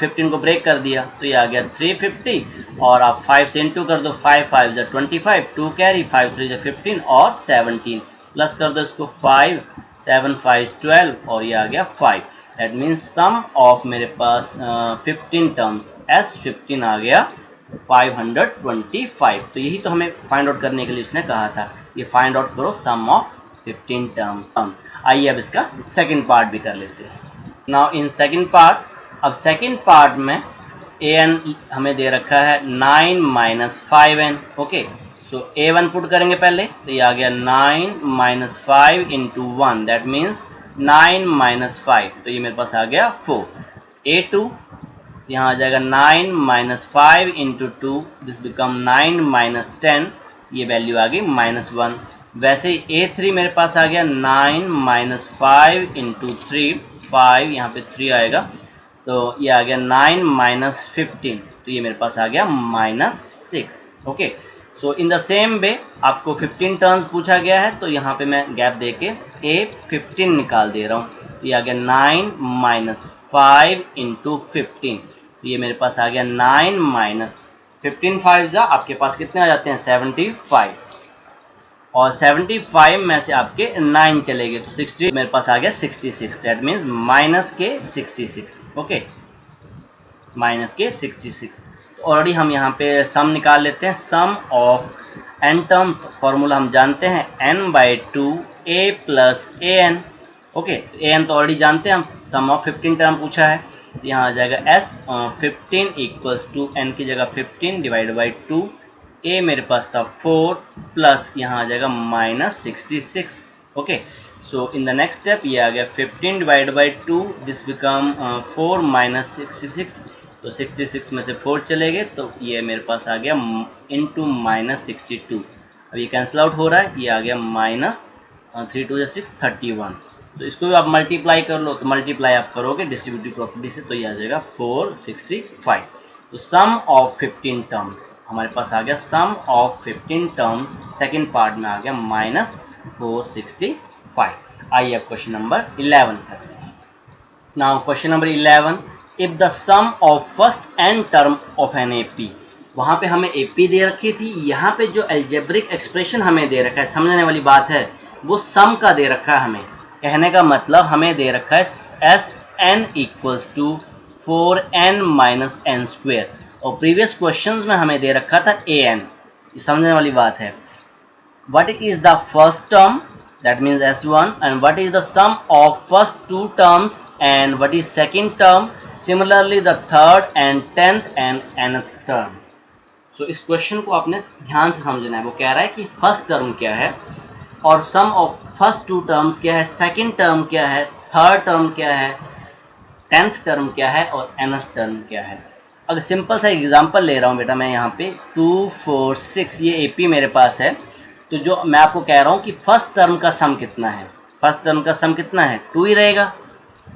15 को ब्रेक कर दिया, तो ये आ गया 350 और आप 5 से इंटू कर दो, 5 5 = 25, 2 कैरी, 5 3 = 15 और 17 प्लस कर दो इसको 5 7 5 12 और ये आ गया 5। दैट मीन्स सम ऑफ मेरे पास 15 टर्म्स S15 आ गया 525। तो यही तो हमें फाइंड आउट करने के लिए उसने कहा था, ये फाइंड आउट करो सम ऑफ 15 टर्म। आइए अब इसका सेकंड पार्ट भी कर लेते हैं। नाउ इन सेकंड पार्ट, अब सेकंड पार्ट में an हमें दे रखा है 9 - 5n। ओके, सो a1 पुट करेंगे पहले, तो ये आ गया 9 - 5 × 1, दैट मीन्स 9 - 5, तो ये मेरे पास आ गया 4। a2 यहाँ आ जाएगा 9 - 5 × 2, दिस बिकम 9 - 10, ये वैल्यू आ गई -1। वैसे ही a3 मेरे पास आ गया 9 - 5 × 3, 5 यहाँ पे 3 आएगा, तो ये आ गया 9 - 15, तो ये मेरे पास आ गया -6। Okay, so in the same way आपको 15 टर्म्स पूछा गया है, तो यहाँ पे मैं गैप दे के a15 निकाल दे रहा हूँ, तो ये आ गया 9 - 5 × 15, तो ये मेरे पास आ गया 9 - 15 5 आपके पास कितने आ जाते हैं 75, और 75 में से आपके 9 चले गए, तो 60 मेरे पास आ गया 66, दैट मीन्स -66। ओके, -66। ऑलरेडी हम यहाँ पे सम निकाल लेते हैं। Sum of n term formula हम जानते हैं n/2 a + an। Okay, a n तो ऑलरेडी जानते हैं हम, सम ऑफ 15 टर्म पूछा है, यहाँ आ जाएगा एस 15 इक्वल्स टू एन की जगह 15 डिवाइड बाई 2, ए मेरे पास था 4 प्लस यहाँ आ जाएगा minus 66। Okay, so in the next step ये आ गया 15 divide by 2, this become 4 minus 66, तो 66 में से 4 चले गए तो ये मेरे पास आ गया इंटू माइनस 62। अब ये कैंसिल आउट हो रहा है, ये आ गया माइनस 3 2 6 31। तो इसको भी आप मल्टीप्लाई कर लो, तो मल्टीप्लाई आप करोगे डिस्ट्रीब्यूटिव प्रॉपर्टी से तो ये आ जाएगा 465। तो सम ऑफ 15 टर्म हमारे पास आ गया, सम ऑफ 15 टर्म सेकंड पार्ट में आ गया माइनस 465। आइए अब क्वेश्चन नंबर 11 करते हैं। Now question number 11, if the sum of first n term of an AP, वहां पे हमें एपी दे रखी थी, यहाँ पे जो अलजेब्रिक एक्सप्रेशन हमें दे रखा है, समझने वाली बात है, वो सम का दे रखा है हमें। कहने का मतलब हमें दे रखा है S n equals to 4n minus n square, और प्रीवियस क्वेश्चंस में हमें दे रखा था ए एन, समझने वाली बात है। What is the first term, that means S1, and what is the sum of first two terms and what is second term, similarly the third and 10th and nth term। so इस question को आपने ध्यान से समझना है। वो कह रहा है कि फर्स्ट टर्म क्या है और सम ऑफ फर्स्ट टू टर्म्स क्या है, सेकंड टर्म क्या है, थर्ड टर्म क्या है, 10th टर्म क्या है और nth टर्म क्या है। अगर सिंपल सा एग्जांपल ले रहा हूँ बेटा मैं, यहाँ पे 2 4 6 ये एपी मेरे पास है, तो जो मैं आपको कह रहा हूँ कि फर्स्ट टर्म का सम कितना है, फर्स्ट टर्म का सम कितना है, 2 ही रहेगा।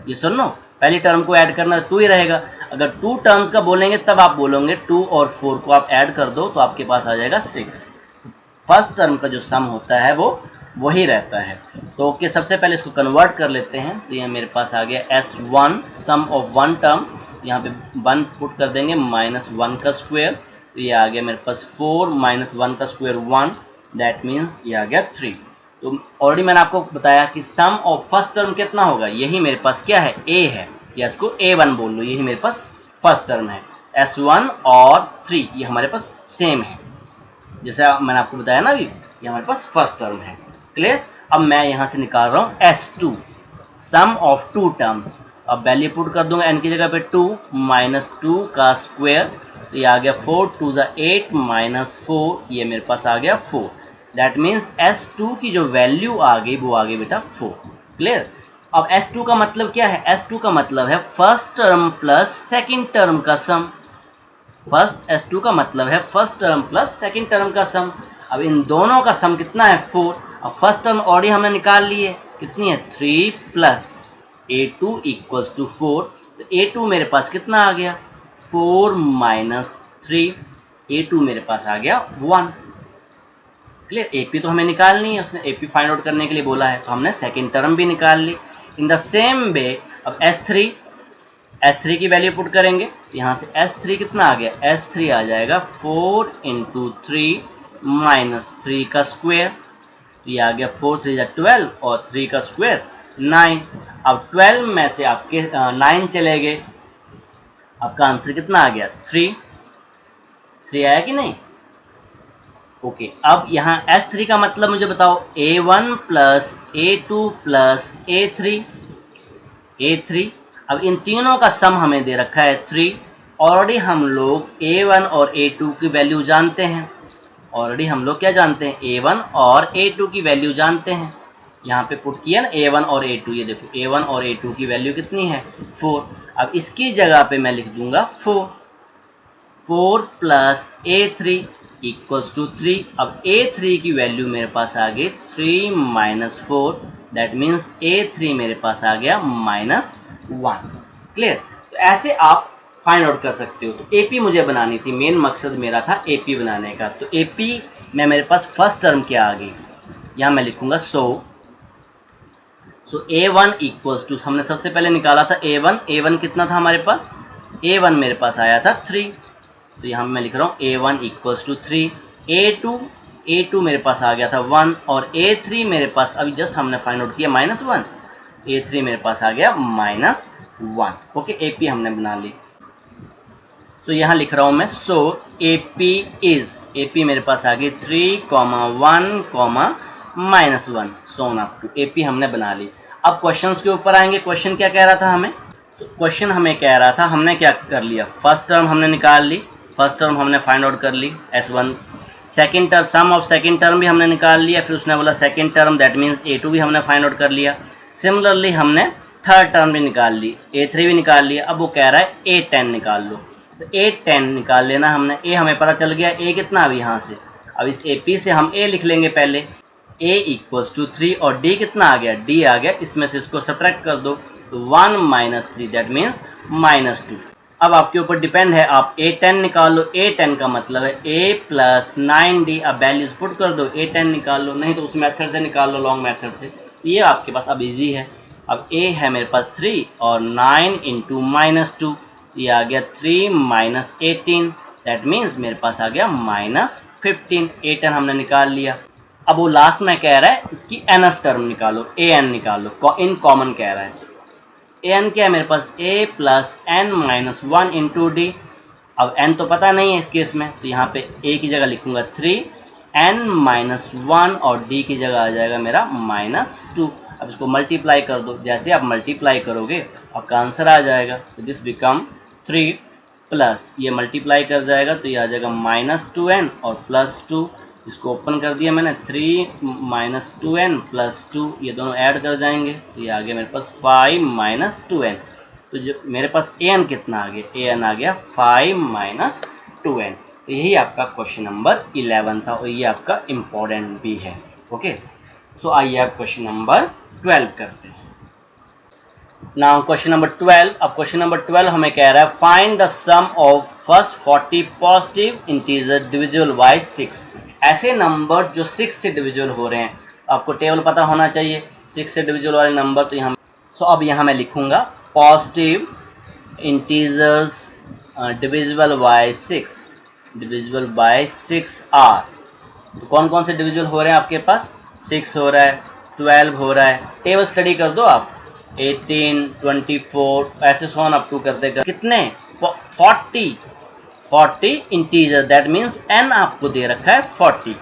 ये सुन लो, पहली टर्म को ऐड करना 2 ही रहेगा। अगर 2 टर्म्स का बोलेंगे तब आप बोलोगे 2 और 4 को आप ऐड कर दो तो आपके पास आ जाएगा 6। फर्स्ट टर्म का जो सम होता है वो वही रहता है। तो ओके, सबसे पहले इसको कन्वर्ट कर लेते हैं। तो ये मेरे पास आ गया S1 some of one term, यहाँ पे 1 पुट कर देंगे माइनस 1 का स्क्वायर, तो ये आ गया मेरे पास 4 माइनस 1 का स्क्वायर 1, दैट मीन्स ये आ गया 3। तो ऑलरेडी मैंने आपको बताया कि सम ऑफ फर्स्ट टर्म कितना होगा, यही मेरे पास क्या है, ए है, या इसको A1 बोल लो, यही मेरे पास फर्स्ट टर्म है। S1 और 3 ये हमारे पास सेम है, जैसे मैंने आपको बताया ना अभी, ये हमारे पास फर्स्ट टर्म है। क्लियर। अब मैं यहाँ से निकाल रहा हूँ S2 sum of two terms. अब वैल्यू पुट कर दूंगा n की जगह पे 2 माइनस 2 का स्क्वायर, तो ये आ गया 4 2 ज़ा 8 माइनस 4, ये मेरे पास आ गया 4। दैट मीन्स S2 की जो वैल्यू आ गई वो आ गई बेटा 4। क्लियर। अब S2 का मतलब क्या है, S2 का मतलब है first term plus second term का सम। फर्स्ट S2 का मतलब है first term plus second term का सम। अब इन दोनों का सम कितना है, 4। अब फर्स्ट टर्म ऑलरेडी हमने निकाल ली है, कितनी है, 3 प्लस A2 इक्वल्स टू 4। तो A2 मेरे पास कितना आ गया, 4 माइनस 3, A2 मेरे पास आ गया 1। क्लियर। AP तो हमें निकालनी है, उसने AP फाइंड आउट करने के लिए बोला है, तो हमने सेकंड टर्म भी निकाल ली। इन द सेम वे अब S3 की वैल्यू पुट करेंगे, यहाँ से S3 कितना आ गया, S3 आ जाएगा 4 इंटू 3 माइनस 3 का स्क्वायर, तो ये आ गया 4 3 = 12 और 3 का स्क्वायर 9। अब 12 में से आपके 9 चले गए, आपका आंसर कितना आ गया, 3 आया कि नहीं। ओके, अब यहाँ S3 का मतलब मुझे बताओ, A1 plus A2 plus A3। अब इन तीनों का सम हमें दे रखा है 3। ऑलरेडी हम लोग A1 और A2 की वैल्यू जानते हैं, ऑलरेडी हम लोग क्या जानते हैं, A1 और A2 की वैल्यू जानते हैं। यहाँ पे पुट किया ना A1 और A2, ये देखो A1 और A2 की वैल्यू कितनी है, 4। अब इसकी जगह पे मैं लिख दूंगा 4 प्लस A3 इक्वल्स टू 3। अब A3 की वैल्यू मेरे पास आ गई 3 माइनस 4, दैट मीन्स A3 मेरे पास आ गया -1। क्लियर। तो ऐसे आप फाइंड आउट कर सकते हो। तो AP मुझे बनानी थी, मेन मकसद मेरा था AP बनाने का। तो AP में मेरे पास फर्स्ट टर्म क्या आ गई, यहाँ मैं लिखूंगा सो A1 इक्वल्स टू, हमने सबसे पहले निकाला था A1 कितना था हमारे पास, A1 मेरे पास आया था 3, तो यहाँ मैं लिख रहा हूँ A1 इक्वल्स टू 3। A2 मेरे पास आ गया था 1 और A3 मेरे पास अभी जस्ट हमने फाइंड आउट किया -1, A3 मेरे पास आ गया -1। ओके, AP हमने बना ली। सो यहाँ लिख रहा हूँ मैं AP मेरे पास आ गई 3, 1, -1 so on up to AP हमने बना ली। अब क्वेश्चंस के ऊपर आएंगे। क्वेश्चन क्या कह रहा था हमें? क्वेश्चन हमें कह रहा था, हमने क्या कर लिया, फर्स्ट टर्म हमने निकाल ली, फर्स्ट टर्म हमने फाइंड आउट कर ली S1, second term sum of second term भी हमने निकाल लिया, फिर उसने बोला second term that means A2 भी हमने फाइंड आउट कर लिया। सिमिलरली हमने थर्ड टर्म भी निकाल ली, A3 भी निकाल लिया। अब वो कह रहा है A10 निकाल लो, तो A10 निकाल लेना हमने। A हमें पता चल गया, A कितना अभी यहाँ से, अब इस AP से हम A लिख लेंगे पहले, A इक्वल्स टू 3 और D कितना आ गया, D आ गया, इसमें से इसको सब्ट्रैक्ट कर दो तो 1 माइनस 3 दैट मीन्स -2। अब आपके ऊपर डिपेंड है, आप A10 निकाल लो, A10 का मतलब है A प्लस 9D। अब वैल्यूज पुट कर दो, A10 निकाल लो, नहीं तो उस मेथड से निकाल लो, लॉन्ग मेथड से, ये आपके पास अब इजी है। अब A है मेरे पास 3 और 9 इंटू -2, ये आ गया 3 माइनस 18 दैट मीन्स मेरे पास आ गया -15। A10 हमने निकाल लिया। अब वो लास्ट में कह रहा है इसकी nth टर्म निकालो, an निकालो, इन कॉमन कह रहा है। an क्या है मेरे पास, a plus n minus 1 into d. अब n तो पता नहीं है इस केस में, तो यहाँ पे a की जगह लिखूंगा 3, n माइनस 1 और d की जगह आ जाएगा मेरा -2। अब इसको मल्टीप्लाई कर दो, जैसे आप मल्टीप्लाई करोगे आपका आंसर आ जाएगा। तो दिस बिकम 3 प्लस ये मल्टीप्लाई कर जाएगा तो ये आ जाएगा -2n और +2, इसको ओपन कर दिया मैंने, 3 माइनस 2n प्लस 2, ये दोनों ऐड कर जाएंगे तो ये आ गया मेरे पास 5 माइनस 2n। तो जो मेरे पास an कितना आ गया, an आ गया 5 माइनस 2n। तो यही आपका क्वेश्चन नंबर 11 था और ये आपका इम्पोर्टेंट भी है। ओके, सो आइए आप क्वेश्चन नंबर 12 करते हैं। Now question number 12। अब क्वेश्चन नंबर 12 हमें कह रहा है find the sum of first 40 positive integer divisible by 6। ऐसे नंबर जो 6 से डिविजिबल हो रहे हैं, आपको टेबल पता होना चाहिए 6 से डिविजिबल वाले नंबर। तो यहाँ अब यहाँ मैं लिखूंगा positive integers divisible by 6, divisible by 6 are. तो कौन कौन से डिविजिबल हो रहे हैं आपके पास, 6 हो रहा है, 12 हो रहा है। टेबल स्टडी कर दो आप, 18, 24 ऐसे सो ऑन अप टू करते कर कितने 40 इंटीजर दैट मीन्स n आपको दे रखा है 40।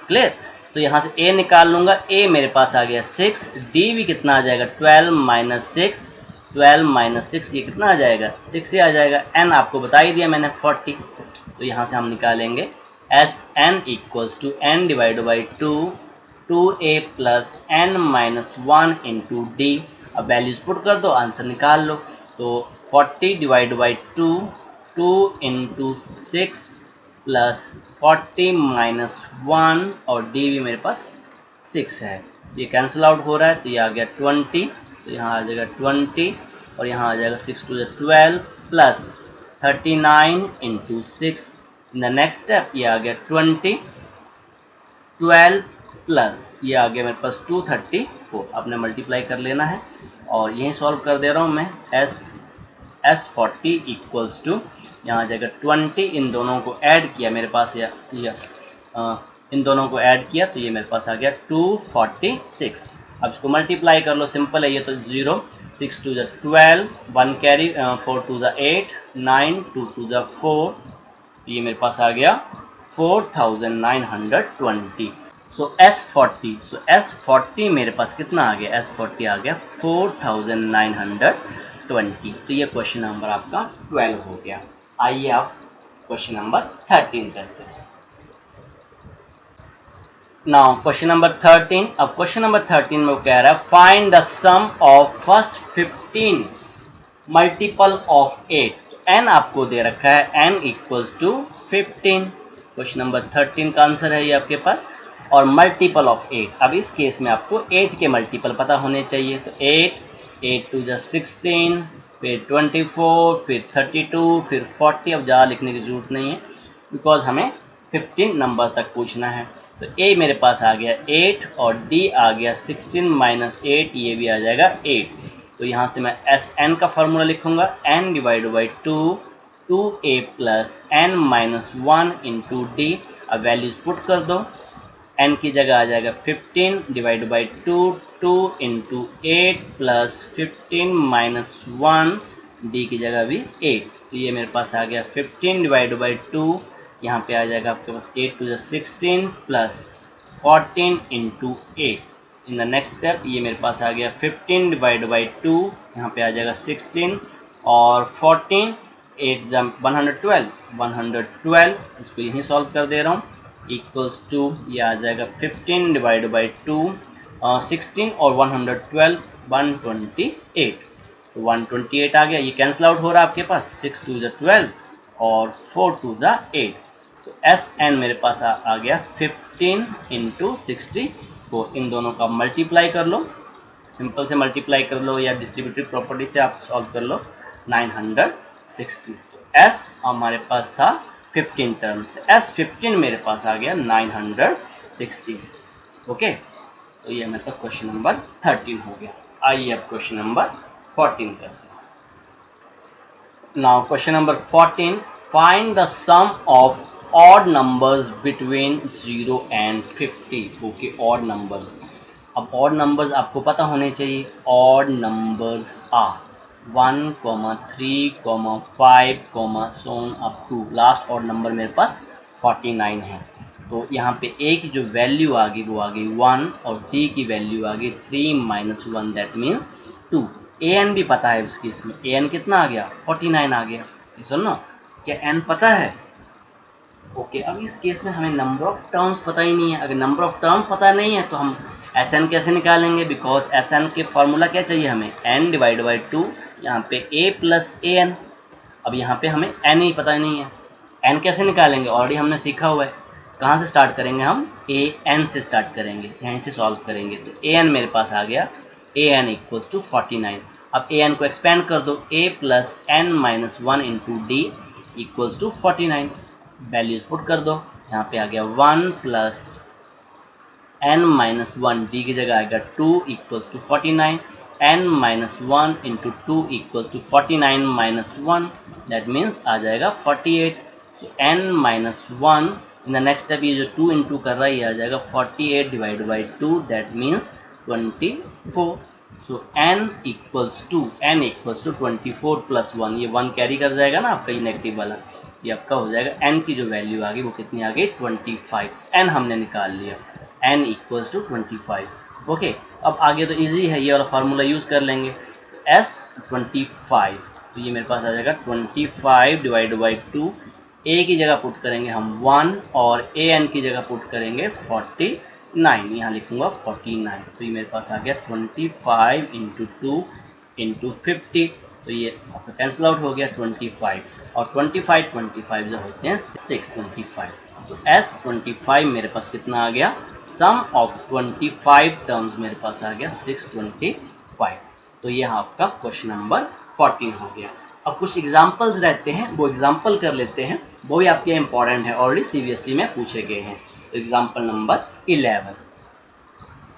क्लियर? तो यहाँ से a निकाल लूंगा, a मेरे पास आ गया 6, d भी कितना आ जाएगा 12 माइनस 6, 12 माइनस 6 ये कितना आ जाएगा 6 ही आ जाएगा। n आपको बता ही दिया मैंने 40। तो यहाँ से हम निकालेंगे Sn equals to n divide by 2, 2a plus n minus 1 into d. अब वैल्यूज पुट कर दो, आंसर निकाल लो। तो 40 divide by 2, 2 into 6 plus 40 minus 1 और डी भी मेरे पास 6 है, ये कैंसिल आउट हो रहा है तो ये आ गया 20। तो यहाँ आ जाएगा 20 और यहाँ आ जाएगा 6 two 12 plus 39 into 6। In the next step ये आ गया 20, 12 प्लस ये आ गया मेरे पास 234। आपने मल्टीप्लाई कर लेना है और यही सॉल्व कर दे रहा हूँ मैं। S40 इक्वल्स टू यहाँ आ जाएगा 20, इन दोनों को ऐड किया मेरे पास इन दोनों को ऐड किया तो ये मेरे पास आ गया 246। अब इसको मल्टीप्लाई कर लो, सिंपल है ये तो 0, 6 टू 12, 1 कैरी, 4 टू 8, 9, 2 टू 4, ये मेरे पास आ गया 4920। सो S40 मेरे पास कितना आ गया, S40 आ गया 4920। तो ये क्वेश्चन नंबर आपका 12 हो गया। आइए आप क्वेश्चन नंबर 13 करते हैं। Now question number 13। अब क्वेश्चन नंबर 13 में वो कह रहा है find the sum of first 15 multiple of 8। तो n आपको दे रखा है, n equals to 15। Question number 13 का आंसर है ये आपके पास, और मल्टीपल ऑफ 8। अब इस केस में आपको 8 के मल्टीपल पता होने चाहिए। तो 8 टू 16, फिर 24, फिर 32, फिर 40। अब ज़्यादा लिखने की जरूरत नहीं है बिकॉज हमें 15 नंबर्स तक पूछना है। तो a मेरे पास आ गया 8 और d आ गया 16 माइनस 8, ये भी आ जाएगा 8। तो यहाँ से मैं Sn का फॉर्मूला लिखूंगा, n divide by 2, 2a plus n minus 1 into d. अब वैल्यूज पुट कर दो, n की जगह आ जाएगा 15 divide by 2, 2 into 8 plus 15 minus 1, D की जगह भी 8। तो ये मेरे पास आ गया 15 डिवाइड बाई 2, यहाँ पे आ जाएगा आपके पास 8 two 16 plus 14 into 8। In the next step ये मेरे पास आ गया 15 डिवाइड बाई 2, यहाँ पे आ जाएगा 16 और 14, 8 जम 112, इसको यहीं सॉल्व कर दे रहा हूँ, इक्वल्स टू ये आ जाएगा 15 डिवाइड बाई 2, 16 और 112, 128, तो 128 आ गया। ये कैंसिल आउट हो रहा है आपके पास, 6 2 ज़ा 12 और 4 2 ज़ा 8, तो एस एन मेरे पास आ गया 15 इंटू 64। इन दोनों का मल्टीप्लाई कर लो, सिंपल से मल्टीप्लाई कर लो या डिस्ट्रीब्यूटिव प्रॉपर्टी से आप सॉल्व कर लो, 960। तो एस हमारे पास था 15 टर्म, तो एस 15 मेरे पास आ गया 960। ओके, तो ये मेरे पास क्वेश्चन नंबर 13 हो गया। आइए अब क्वेश्चन नंबर 14 करते हैं। Now question number 14, find the sum of odd numbers between 0 and 50। Okay, odd numbers. अब ऑड नंबर्स आपको पता होने चाहिए। Odd numbers are 1, 3, 5, so on up to last odd number मेरे पास 49 है। तो यहाँ पे ए की जो वैल्यू आ गई वो आ गई 1 और डी की वैल्यू आ गई 3 - 1, दैट मीन्स 2। ए एन भी पता है उसकी, इसमें ए एन कितना आ गया, 49 आ गया। सुनो, क्या एन पता है? ओके, अब इस केस में हमें नंबर ऑफ टर्म्स पता ही नहीं है। अगर नंबर ऑफ टर्म पता नहीं है तो हम एस एन कैसे निकालेंगे? बिकॉज एस एन के फॉर्मूला क्या चाहिए हमें, एन डिवाइड बाई 2, यहाँ पे ए प्लस ए एन। अब यहाँ पे हमें एन ही पता नहीं है, एन कैसे निकालेंगे? ऑलरेडी हमने सीखा हुआ है। कहाँ से स्टार्ट करेंगे हम? ए एन से स्टार्ट करेंगे, यहीं से सॉल्व करेंगे। तो ए एन मेरे पास आ गया, ए एन इक्वल्स टू 49। अब ए एन को एक्सपेंड कर दो, a plus n minus 1 into D equals to 49। Values put कर दो, यहाँ पे आ गया 1 प्लस एन माइनस 1, डी की जगह आएगा 2 equals to 49, n minus 1 into 2 equals to 49 minus 1, that means आ जाएगा 48। So n minus 1 in the next step, ये जो 2 इंटू कर रहा है ये आ जाएगा 48 divide by 2, that means 24। So n equals to 24 plus 1, ये 1 कैरी कर जाएगा ना आपका, ये नेगेटिव वाला, ये आपका हो जाएगा n की जो वैल्यू आ गई वो कितनी आ गई, 25। n हमने निकाल लिया, n इक्वल्स टू 25। ओके, अब आगे तो इजी है, ये वाला फार्मूला यूज कर लेंगे, s 25, तो ये मेरे पास आ जाएगा 25 डिवाइड बाई 2, a की जगह पुट करेंगे हम 1 और an की जगह पुट करेंगे 49, यहाँ लिखूंगा 49। तो ये मेरे पास आ गया 25 इंटू 2 इंटू 50, तो ये आपका कैंसिल आउट हो गया 25 और 25 जो होते हैं 625। तो S25 मेरे पास कितना आ गया, सम ऑफ 25 टर्म्स मेरे पास आ गया 625। तो ये आपका क्वेश्चन नंबर 14 हो गया। अब कुछ एग्जाम्पल्स रहते हैं, वो एग्जाम्पल कर लेते हैं, वो भी आपके इंपॉर्टेंट है, ऑलरेडी सीबीएसई में पूछे गए हैं। Example number 11।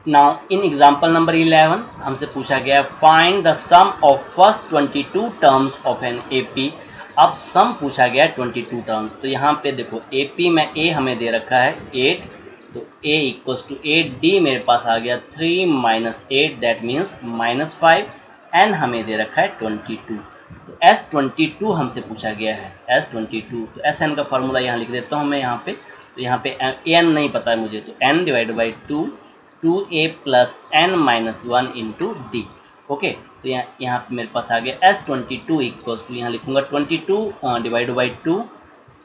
Now in example number 11 हमसे पूछा गया find the sum of first 22 terms of an AP. अब सम पूछा गया 22 टर्म्स, तो यहाँ पे देखो एपी में ए हमें दे रखा है 8, तो a इक्वल्स टू 8, डी मेरे पास आ गया 3 माइनस 8, दैट मीन्स -5, एन हमें दे रखा है 22। तो S22 हमसे पूछा गया है, S22, तो एस एन का फॉर्मूला यहाँ लिख देता हूँ मैं यहाँ पे। तो यहाँ पे एन नहीं पता है मुझे, तो n divide by 2, 2a plus n minus 1 into D. Okay, तो यहाँ पे मेरे पास आ गया S22 इक्वल्स टू, यहाँ लिखूंगा 22 divide by 2,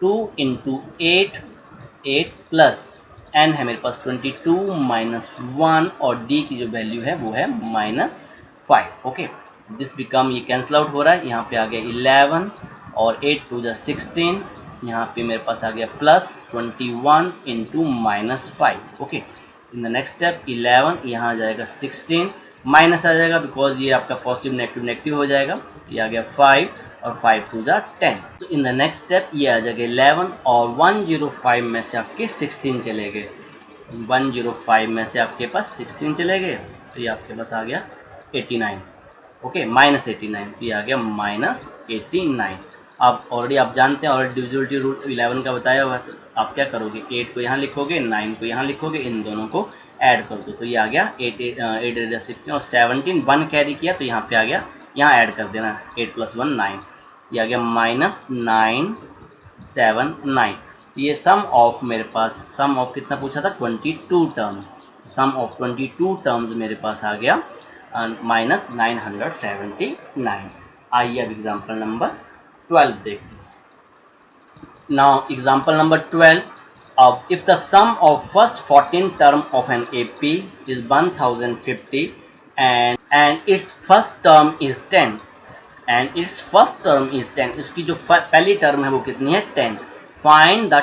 2 into 8 plus n है मेरे पास 22 माइनस 1 और d की जो वैल्यू है वो है -5। ओके, दिस बिकम, ये कैंसिल आउट हो रहा है, यहाँ पे आ गया 11 और 8 2 16, यहाँ पे मेरे पास आ गया plus 21 into -5। Okay, in the next step 11, यहाँ आ जाएगा 16, माइनस आ जाएगा बिकॉज ये आपका पॉजिटिव नेगेटिव हो जाएगा, ये आ गया 5 और 5 2 10। तो इन द नेक्स्ट स्टेप ये आ जाएगा 11 और 105 में से आपके 16 चले गए, 105 में से आपके पास 16 चले गए, तो ये आपके पास आ गया 89। ओके, -89, तो ये आ गया -89। अब ऑलरेडी आप जानते हैं, ऑलरेडी डिविजिबिलिटी रूल 11 का बताया हुआ है, तो आप क्या करोगे, 8 को यहाँ लिखोगे, 9 को यहाँ लिखोगे, इन दोनों को ऐड कर दो, तो ये आ गया 8 16 और 17 1 कैरी किया, तो यहाँ पे आ गया, यहाँ ऐड कर देना 8 + 1 9, ये आ गया -979। ये सम ऑफ, मेरे पास सम ऑफ कितना पूछा था, 22 टर्म, सम ऑफ 22 टर्म्स मेरे पास आ गया माइनस 979। आइए अब एग्जाम्पल नंबर 12 देखते हैं। नाउ एग्जाम्पल नंबर 12, अब if the sum of first 14 term of N AP is 1050 and its first term is 10 and its first term is 10, इसकी जो पहली टर्म है वो कितनी है 10। Find the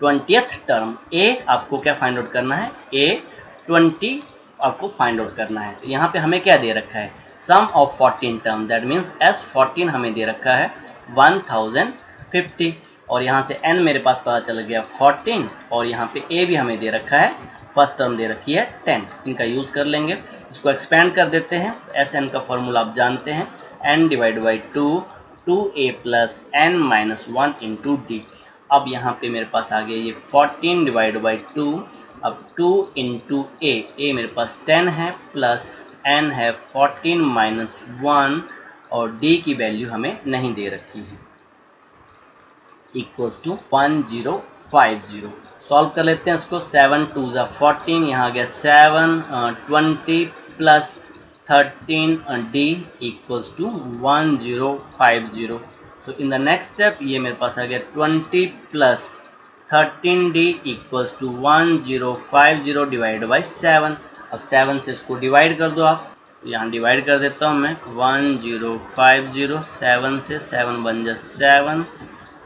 20th term. ए आपको क्या फाइंड आउट करना है, ए 20 आपको फाइंड आउट करना है। तो यहाँ पे हमें क्या दे रखा है, sum of 14 term, that means S14 हमें दे रखा है 1050 और यहाँ से n मेरे पास पता चल गया 14 और यहाँ पे a भी हमें दे रखा है, फर्स्ट टर्म दे रखी है 10। इनका यूज़ कर लेंगे, इसको एक्सपेंड कर देते हैं। Sn का फॉर्मूला आप जानते हैं, n divide by 2a plus n minus 1 into d. अब यहाँ पे मेरे पास आ गया ये 14 डिवाइड बाई 2, अब 2 इंटू a मेरे पास 10 है प्लस n है 14 माइनस 1 और d की वैल्यू हमें नहीं दे रखी है, इक्वल्स टू 1050। सॉल्व कर लेते हैं इसको। 7 2 ज़ा 14, यहाँ आ गया 7 20 plus 13 d equals to 1050। So in the next step ये मेरे पास आ गया 20 plus 13 d equals to 1050 divide by 7। अब 7 से इसको डिवाइड कर दो आप, यहाँ डिवाइड कर देता हूँ मैं 1050, 7 से 7 बन जा 7,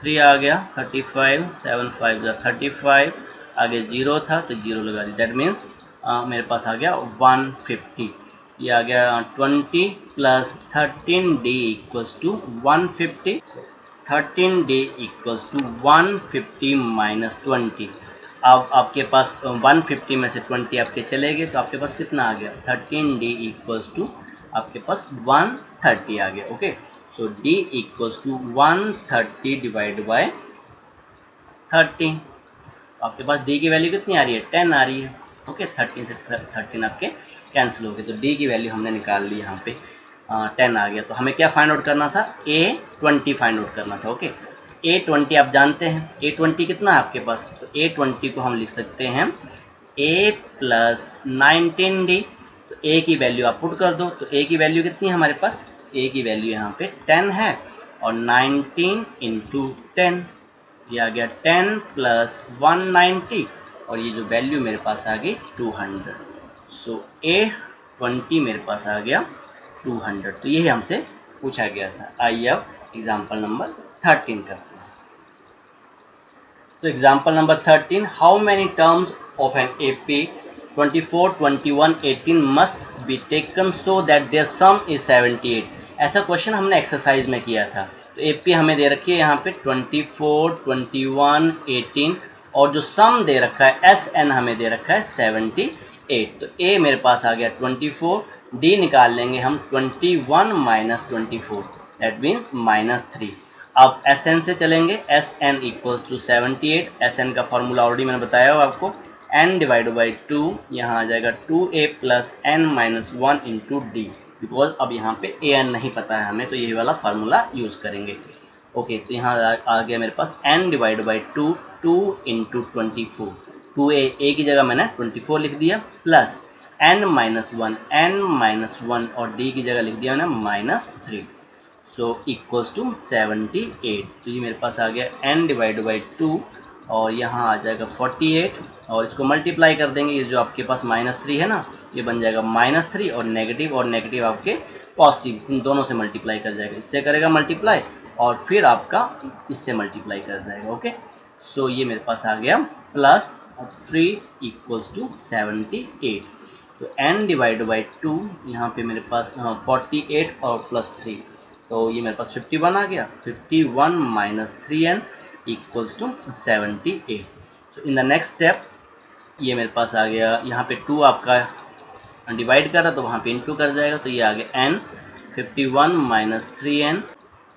3 आ गया 35, 7 5 जा 35, आगे 0 था तो 0 लगा दी, दैट मीन्स मेरे पास आ गया 150। ये आ गया 20 plus 13 d equals to 150, 13 d equals to 150 minus 20। अब आपके पास 150 में से 20 आपके चले गए तो आपके पास कितना आ गया, 13 डी इक्वल्स टू आपके पास 130 आ गया। Okay, so d equals to 130 divide by 13। आपके पास d की वैल्यू कितनी आ रही है, 10 आ रही है। ओके, 13 से 13 आपके कैंसिल हो गए तो d की वैल्यू हमने निकाल ली, यहाँ पे 10 आ गया। तो हमें क्या फाइंड आउट करना था, A20 फाइंड आउट करना था। ओके, A20 आप जानते हैं, A20 कितना है आपके पास, तो A20 को हम लिख सकते हैं A प्लस 19D। तो A की वैल्यू आप पुट कर दो, तो A की वैल्यू कितनी है हमारे पास, A की वैल्यू यहाँ पे 10 है और 19 इंटू 10, ये आ गया 10 प्लस 190 और ये जो वैल्यू मेरे पास आ गई 200। सो A20 मेरे पास आ गया 200। तो यही हमसे पूछा गया था। आइए अब एग्जाम्पल नंबर 13 करते हैं। तो example number 13, how many terms of N AP 24, 21, 18 must be taken so that their sum is 78। ऐसा क्वेश्चन हमने एक्सरसाइज में किया था। तो AP हमें दे रखी है यहाँ पे 24, 21, 18 और जो सम दे रखा है SN हमें दे रखा है 78। तो A मेरे पास आ गया 24, D निकाल लेंगे हम 21 माइनस 24, दैट मीन -3। अब SN से चलेंगे, SN इक्वल्स टू 78। SN का फॉर्मूला ऑलरेडी मैंने बताया हो आपको, n डिवाइड बाई 2, यहाँ आ जाएगा 2a plus n minus 1 into D, because अब यहाँ पे an नहीं पता है हमें, तो यही वाला फार्मूला यूज़ करेंगे। ओके, तो यहाँ आ गया मेरे पास n divide by 2, 2 into 24, 2a की जगह मैंने 24 लिख दिया, प्लस n माइनस 1 और d की जगह लिख दिया मैंने -3। So equals to 78। तो ये मेरे पास आ गया n डिवाइड बाई 2 और यहाँ आ जाएगा 48 और इसको मल्टीप्लाई कर देंगे, ये जो आपके पास -3 है ना, ये बन जाएगा -3 और नेगेटिव आपके पॉजिटिव, इन दोनों से मल्टीप्लाई कर जाएगा, इससे करेगा मल्टीप्लाई और फिर आपका इससे मल्टीप्लाई कर जाएगा। ओके, सो ये मेरे पास आ गया +3 इक्वल्स टू 78। तो n डिवाइड बाई 2, यहाँ पे मेरे पास 48 और +3, तो ये मेरे पास 51 आ गया, 51 minus 3n equals to 78। So in the next step ये मेरे पास आ गया, यहाँ पे 2 आपका डिवाइड कर रहा तो वहाँ पे इंटू कर जाएगा, तो ये आ गया n 51 minus 3n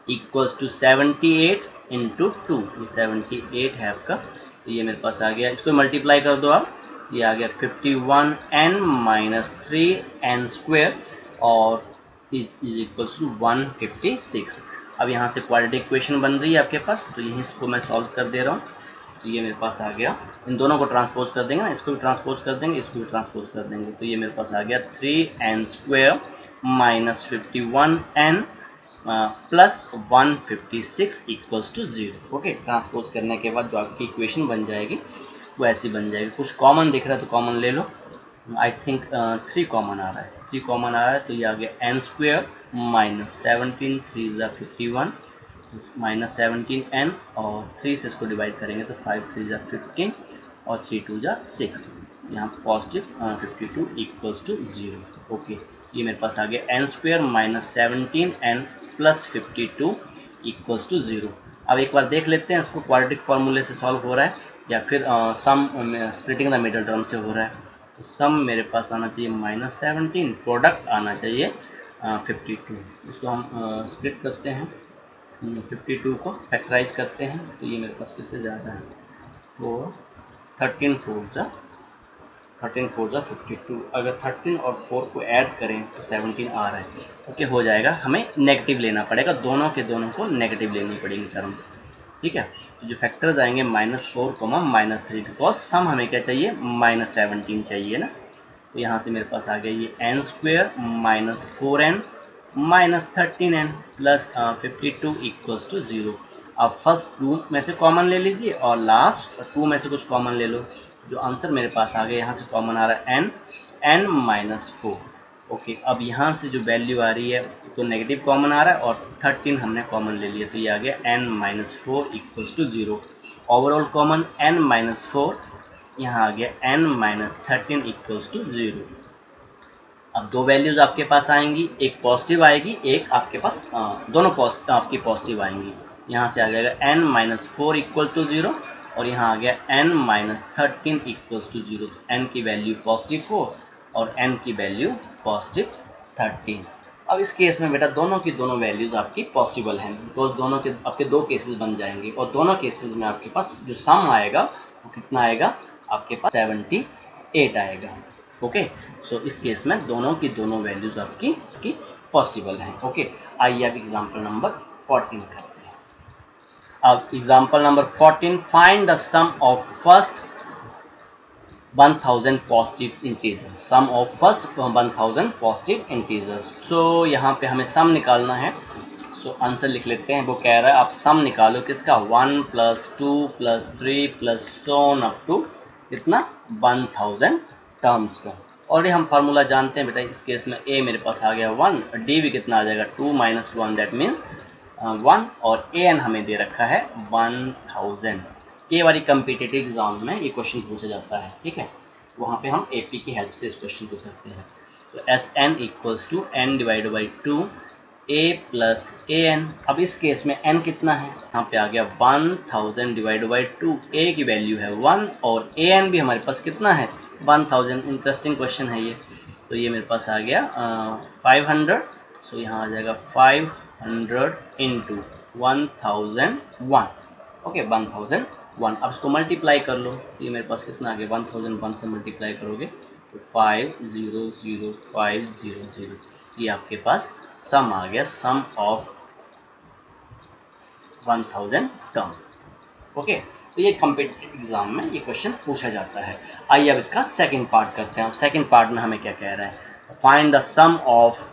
equals to 78 into 2, ये 78 है आपका। तो ये मेरे पास आ गया, इसको मल्टीप्लाई कर दो आप, ये आ गया 51n माइनस 3n स्क्वेयर और इज इक्वल्स टू 156। अब यहाँ से क्वाड्रेटिक इक्वेशन बन रही है आपके पास, तो यहीं इसको मैं सॉल्व कर दे रहा हूँ। तो ये मेरे पास आ गया, इन दोनों को ट्रांसपोज कर देंगे ना, इसको भी ट्रांसपोज कर देंगे, इसको भी ट्रांसपोज कर देंगे, तो ये मेरे पास आ गया 3n² minus 51n plus 156 equals to 0। Okay, transpose करने के बाद जो आपकी इक्वेशन बन जाएगी वो ऐसी बन जाएगी। कुछ कॉमन दिख रहा है तो कॉमन ले लो, आई थिंक 3 कॉमन आ रहा है, 3 कॉमन आ रहा है, तो ये आ गया n² माइनस 17 3 ज़ा 51 माइनस 17n और 3 से इसको डिवाइड करेंगे तो 5 3 ज़ा 15 और 3 2 ज़ा 6, यहाँ पॉजिटिव 52 इक्वल्स टू 0। ओके, ये मेरे पास आ गया n² minus 17n plus 52 equals to 0। अब एक बार देख लेते हैं इसको क्वाड्रेटिक फार्मूले से सॉल्व हो रहा है या फिर सम स्प्लिटिंग द मिडल टर्म से हो रहा है। तो सम मेरे पास आना चाहिए माइनस 17, प्रोडक्ट आना चाहिए 52। इसको हम स्प्लिट करते हैं, 52 को फैक्टराइज करते हैं, तो ये मेरे पास किससे ज़्यादा है 4, 13 4 ज़ा 52। अगर 13 और 4 को ऐड करें तो 17 आ रहा है। ओके, हो जाएगा, हमें नेगेटिव लेना पड़ेगा, दोनों के दोनों को नेगेटिव लेनी पड़ेगी टर्म्स। ठीक है, तो जो फैक्टर्स आएंगे -4, -3, बिकॉज सम हमें क्या चाहिए -17 चाहिए ना, तो यहाँ से मेरे पास आ गया ये n² minus 4n minus 13n plus 52 equals to 0। अब फर्स्ट 2 में से कॉमन ले लीजिए और लास्ट 2 में से कुछ कॉमन ले लो। जो आंसर मेरे पास आ गया यहाँ से कॉमन आ रहा है n माइनस 4। ओके, अब यहाँ से जो वैल्यू आ रही है तो नेगेटिव कॉमन आ रहा है और 13 हमने कॉमन ले लिया, तो ये आ गया n minus 4 equals to 0। Overall common n minus 4, यहाँ आ गया n माइनस 13 इक्वल्स टू 0। अब दो वैल्यूज आपके पास आएंगी, एक पॉजिटिव आएगी, एक आपके पास दोनों आपकी पॉजिटिव आएंगी। यहाँ से आ जाएगा n माइनस 4 इक्वल टू 0 और यहाँ आ गया n minus 13 equals to 0। n की वैल्यू पॉजिटिव 4 और n की वैल्यू पॉजिटिव 13। अब इस केस में बेटा दोनों की दोनों वैल्यूज आपकी पॉसिबल हैं, बिकॉज दोनों के आपके दो केसेस बन जाएंगे और दोनों केसेस में आपके पास जो सम आएगा वो कितना आएगा, आपके पास 78 आएगा। ओके, सो इस केस में दोनों की दोनों वैल्यूज आपकी पॉसिबल हैं। ओके, आइए अब एग्जांपल नंबर 14 करते हैं। अब example number 14, find the sum of first 1000 positive integers, sum of first 1000 positive integers. So यहाँ पे हमें सम निकालना है, सो आंसर लिख लेते हैं। वो कह रहा है आप सम निकालो किसका, 1 + 2 + 3 + so on अप टू कितना 1000 टर्म्स का। और ये हम फार्मूला जानते हैं बेटा, इस केस में a मेरे पास आ गया 1, d भी कितना आ जाएगा 2 - 1 दैट मीन्स 1 और an हमें दे रखा है 1000। ये वाली कम्पिटिटिव एग्जाम में ये क्वेश्चन पूछा जाता है, ठीक है, वहाँ पे हम AP की हेल्प से इस क्वेश्चन को करते हैं। तो Sn = n / 2 a + an। अब इस केस में n कितना है, यहाँ पे आ गया 1000 / 2, a की वैल्यू है 1 और an भी हमारे पास कितना है 1000। इंटरेस्टिंग क्वेश्चन है ये। तो ये मेरे पास आ गया 500, सो यहाँ आ जाएगा 500 × 1001। ओके, 1001। अब इसको मल्टीप्लाई कर लो, तो ये मेरे पास कितना आ गया 1001 से मल्टीप्लाई करोगे तो 500500। ये आपके पास सम आ गया, सम ऑफ 1000 टर्म। ओके, तो ये कॉम्पिटिटिव एग्जाम में ये क्वेश्चन पूछा जाता है। आइए अब इसका सेकंड पार्ट करते हैं। सेकंड पार्ट में हमें क्या कह रहा है, find the sum of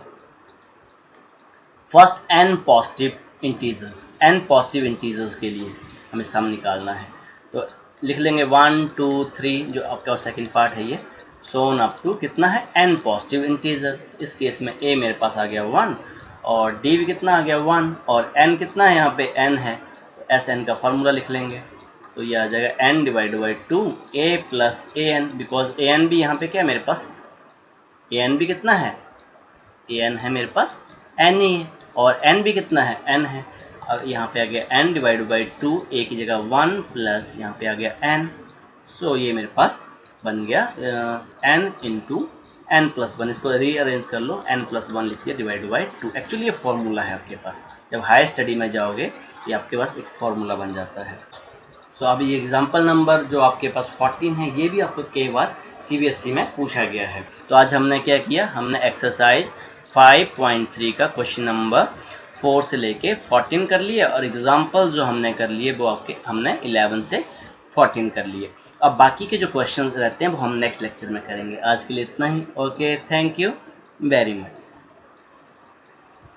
first n positive integers. n positive integers के लिए हमें सम निकालना है, तो लिख लेंगे 1 2 3 जो आपका सेकंड पार्ट है ये, सो ऑन अप टू कितना है n पॉजिटिव इंटीजर। इस केस में a मेरे पास आ गया 1 और d भी कितना आ गया 1 और n कितना है, यहाँ पे n है, तो Sn का फार्मूला लिख लेंगे। तो ये आ जाएगा n / 2 a + an, because an भी यहाँ पे क्या है मेरे पास, an भी कितना है, an है मेरे पास n ही है और n भी कितना है, n है। और यहाँ पे आ गया n / 2, a की जगह 1 प्लस यहाँ पे आ गया n, सो ये मेरे पास बन गया n × n + 1। इसको रीअरेंज कर लो, n + 1 लिखिए / 2। एक्चुअली ये फॉर्मूला है आपके पास, जब हाई स्टडी में जाओगे ये आपके पास एक फॉर्मूला बन जाता है। सो अभी ये एग्जाम्पल नंबर जो आपके पास 14 है, ये भी आपको कई बार CBSE में पूछा गया है। तो आज हमने क्या किया, हमने एक्सरसाइज 5.3 का क्वेश्चन नंबर 4 से लेके 14 कर लिया और एग्जाम्पल जो हमने कर लिए वो आपके हमने 11 से 14 कर लिए। अब बाकी के जो क्वेश्चंस रहते हैं वो हम नेक्स्ट लेक्चर में करेंगे। आज के लिए इतना ही। Okay, thank you very much.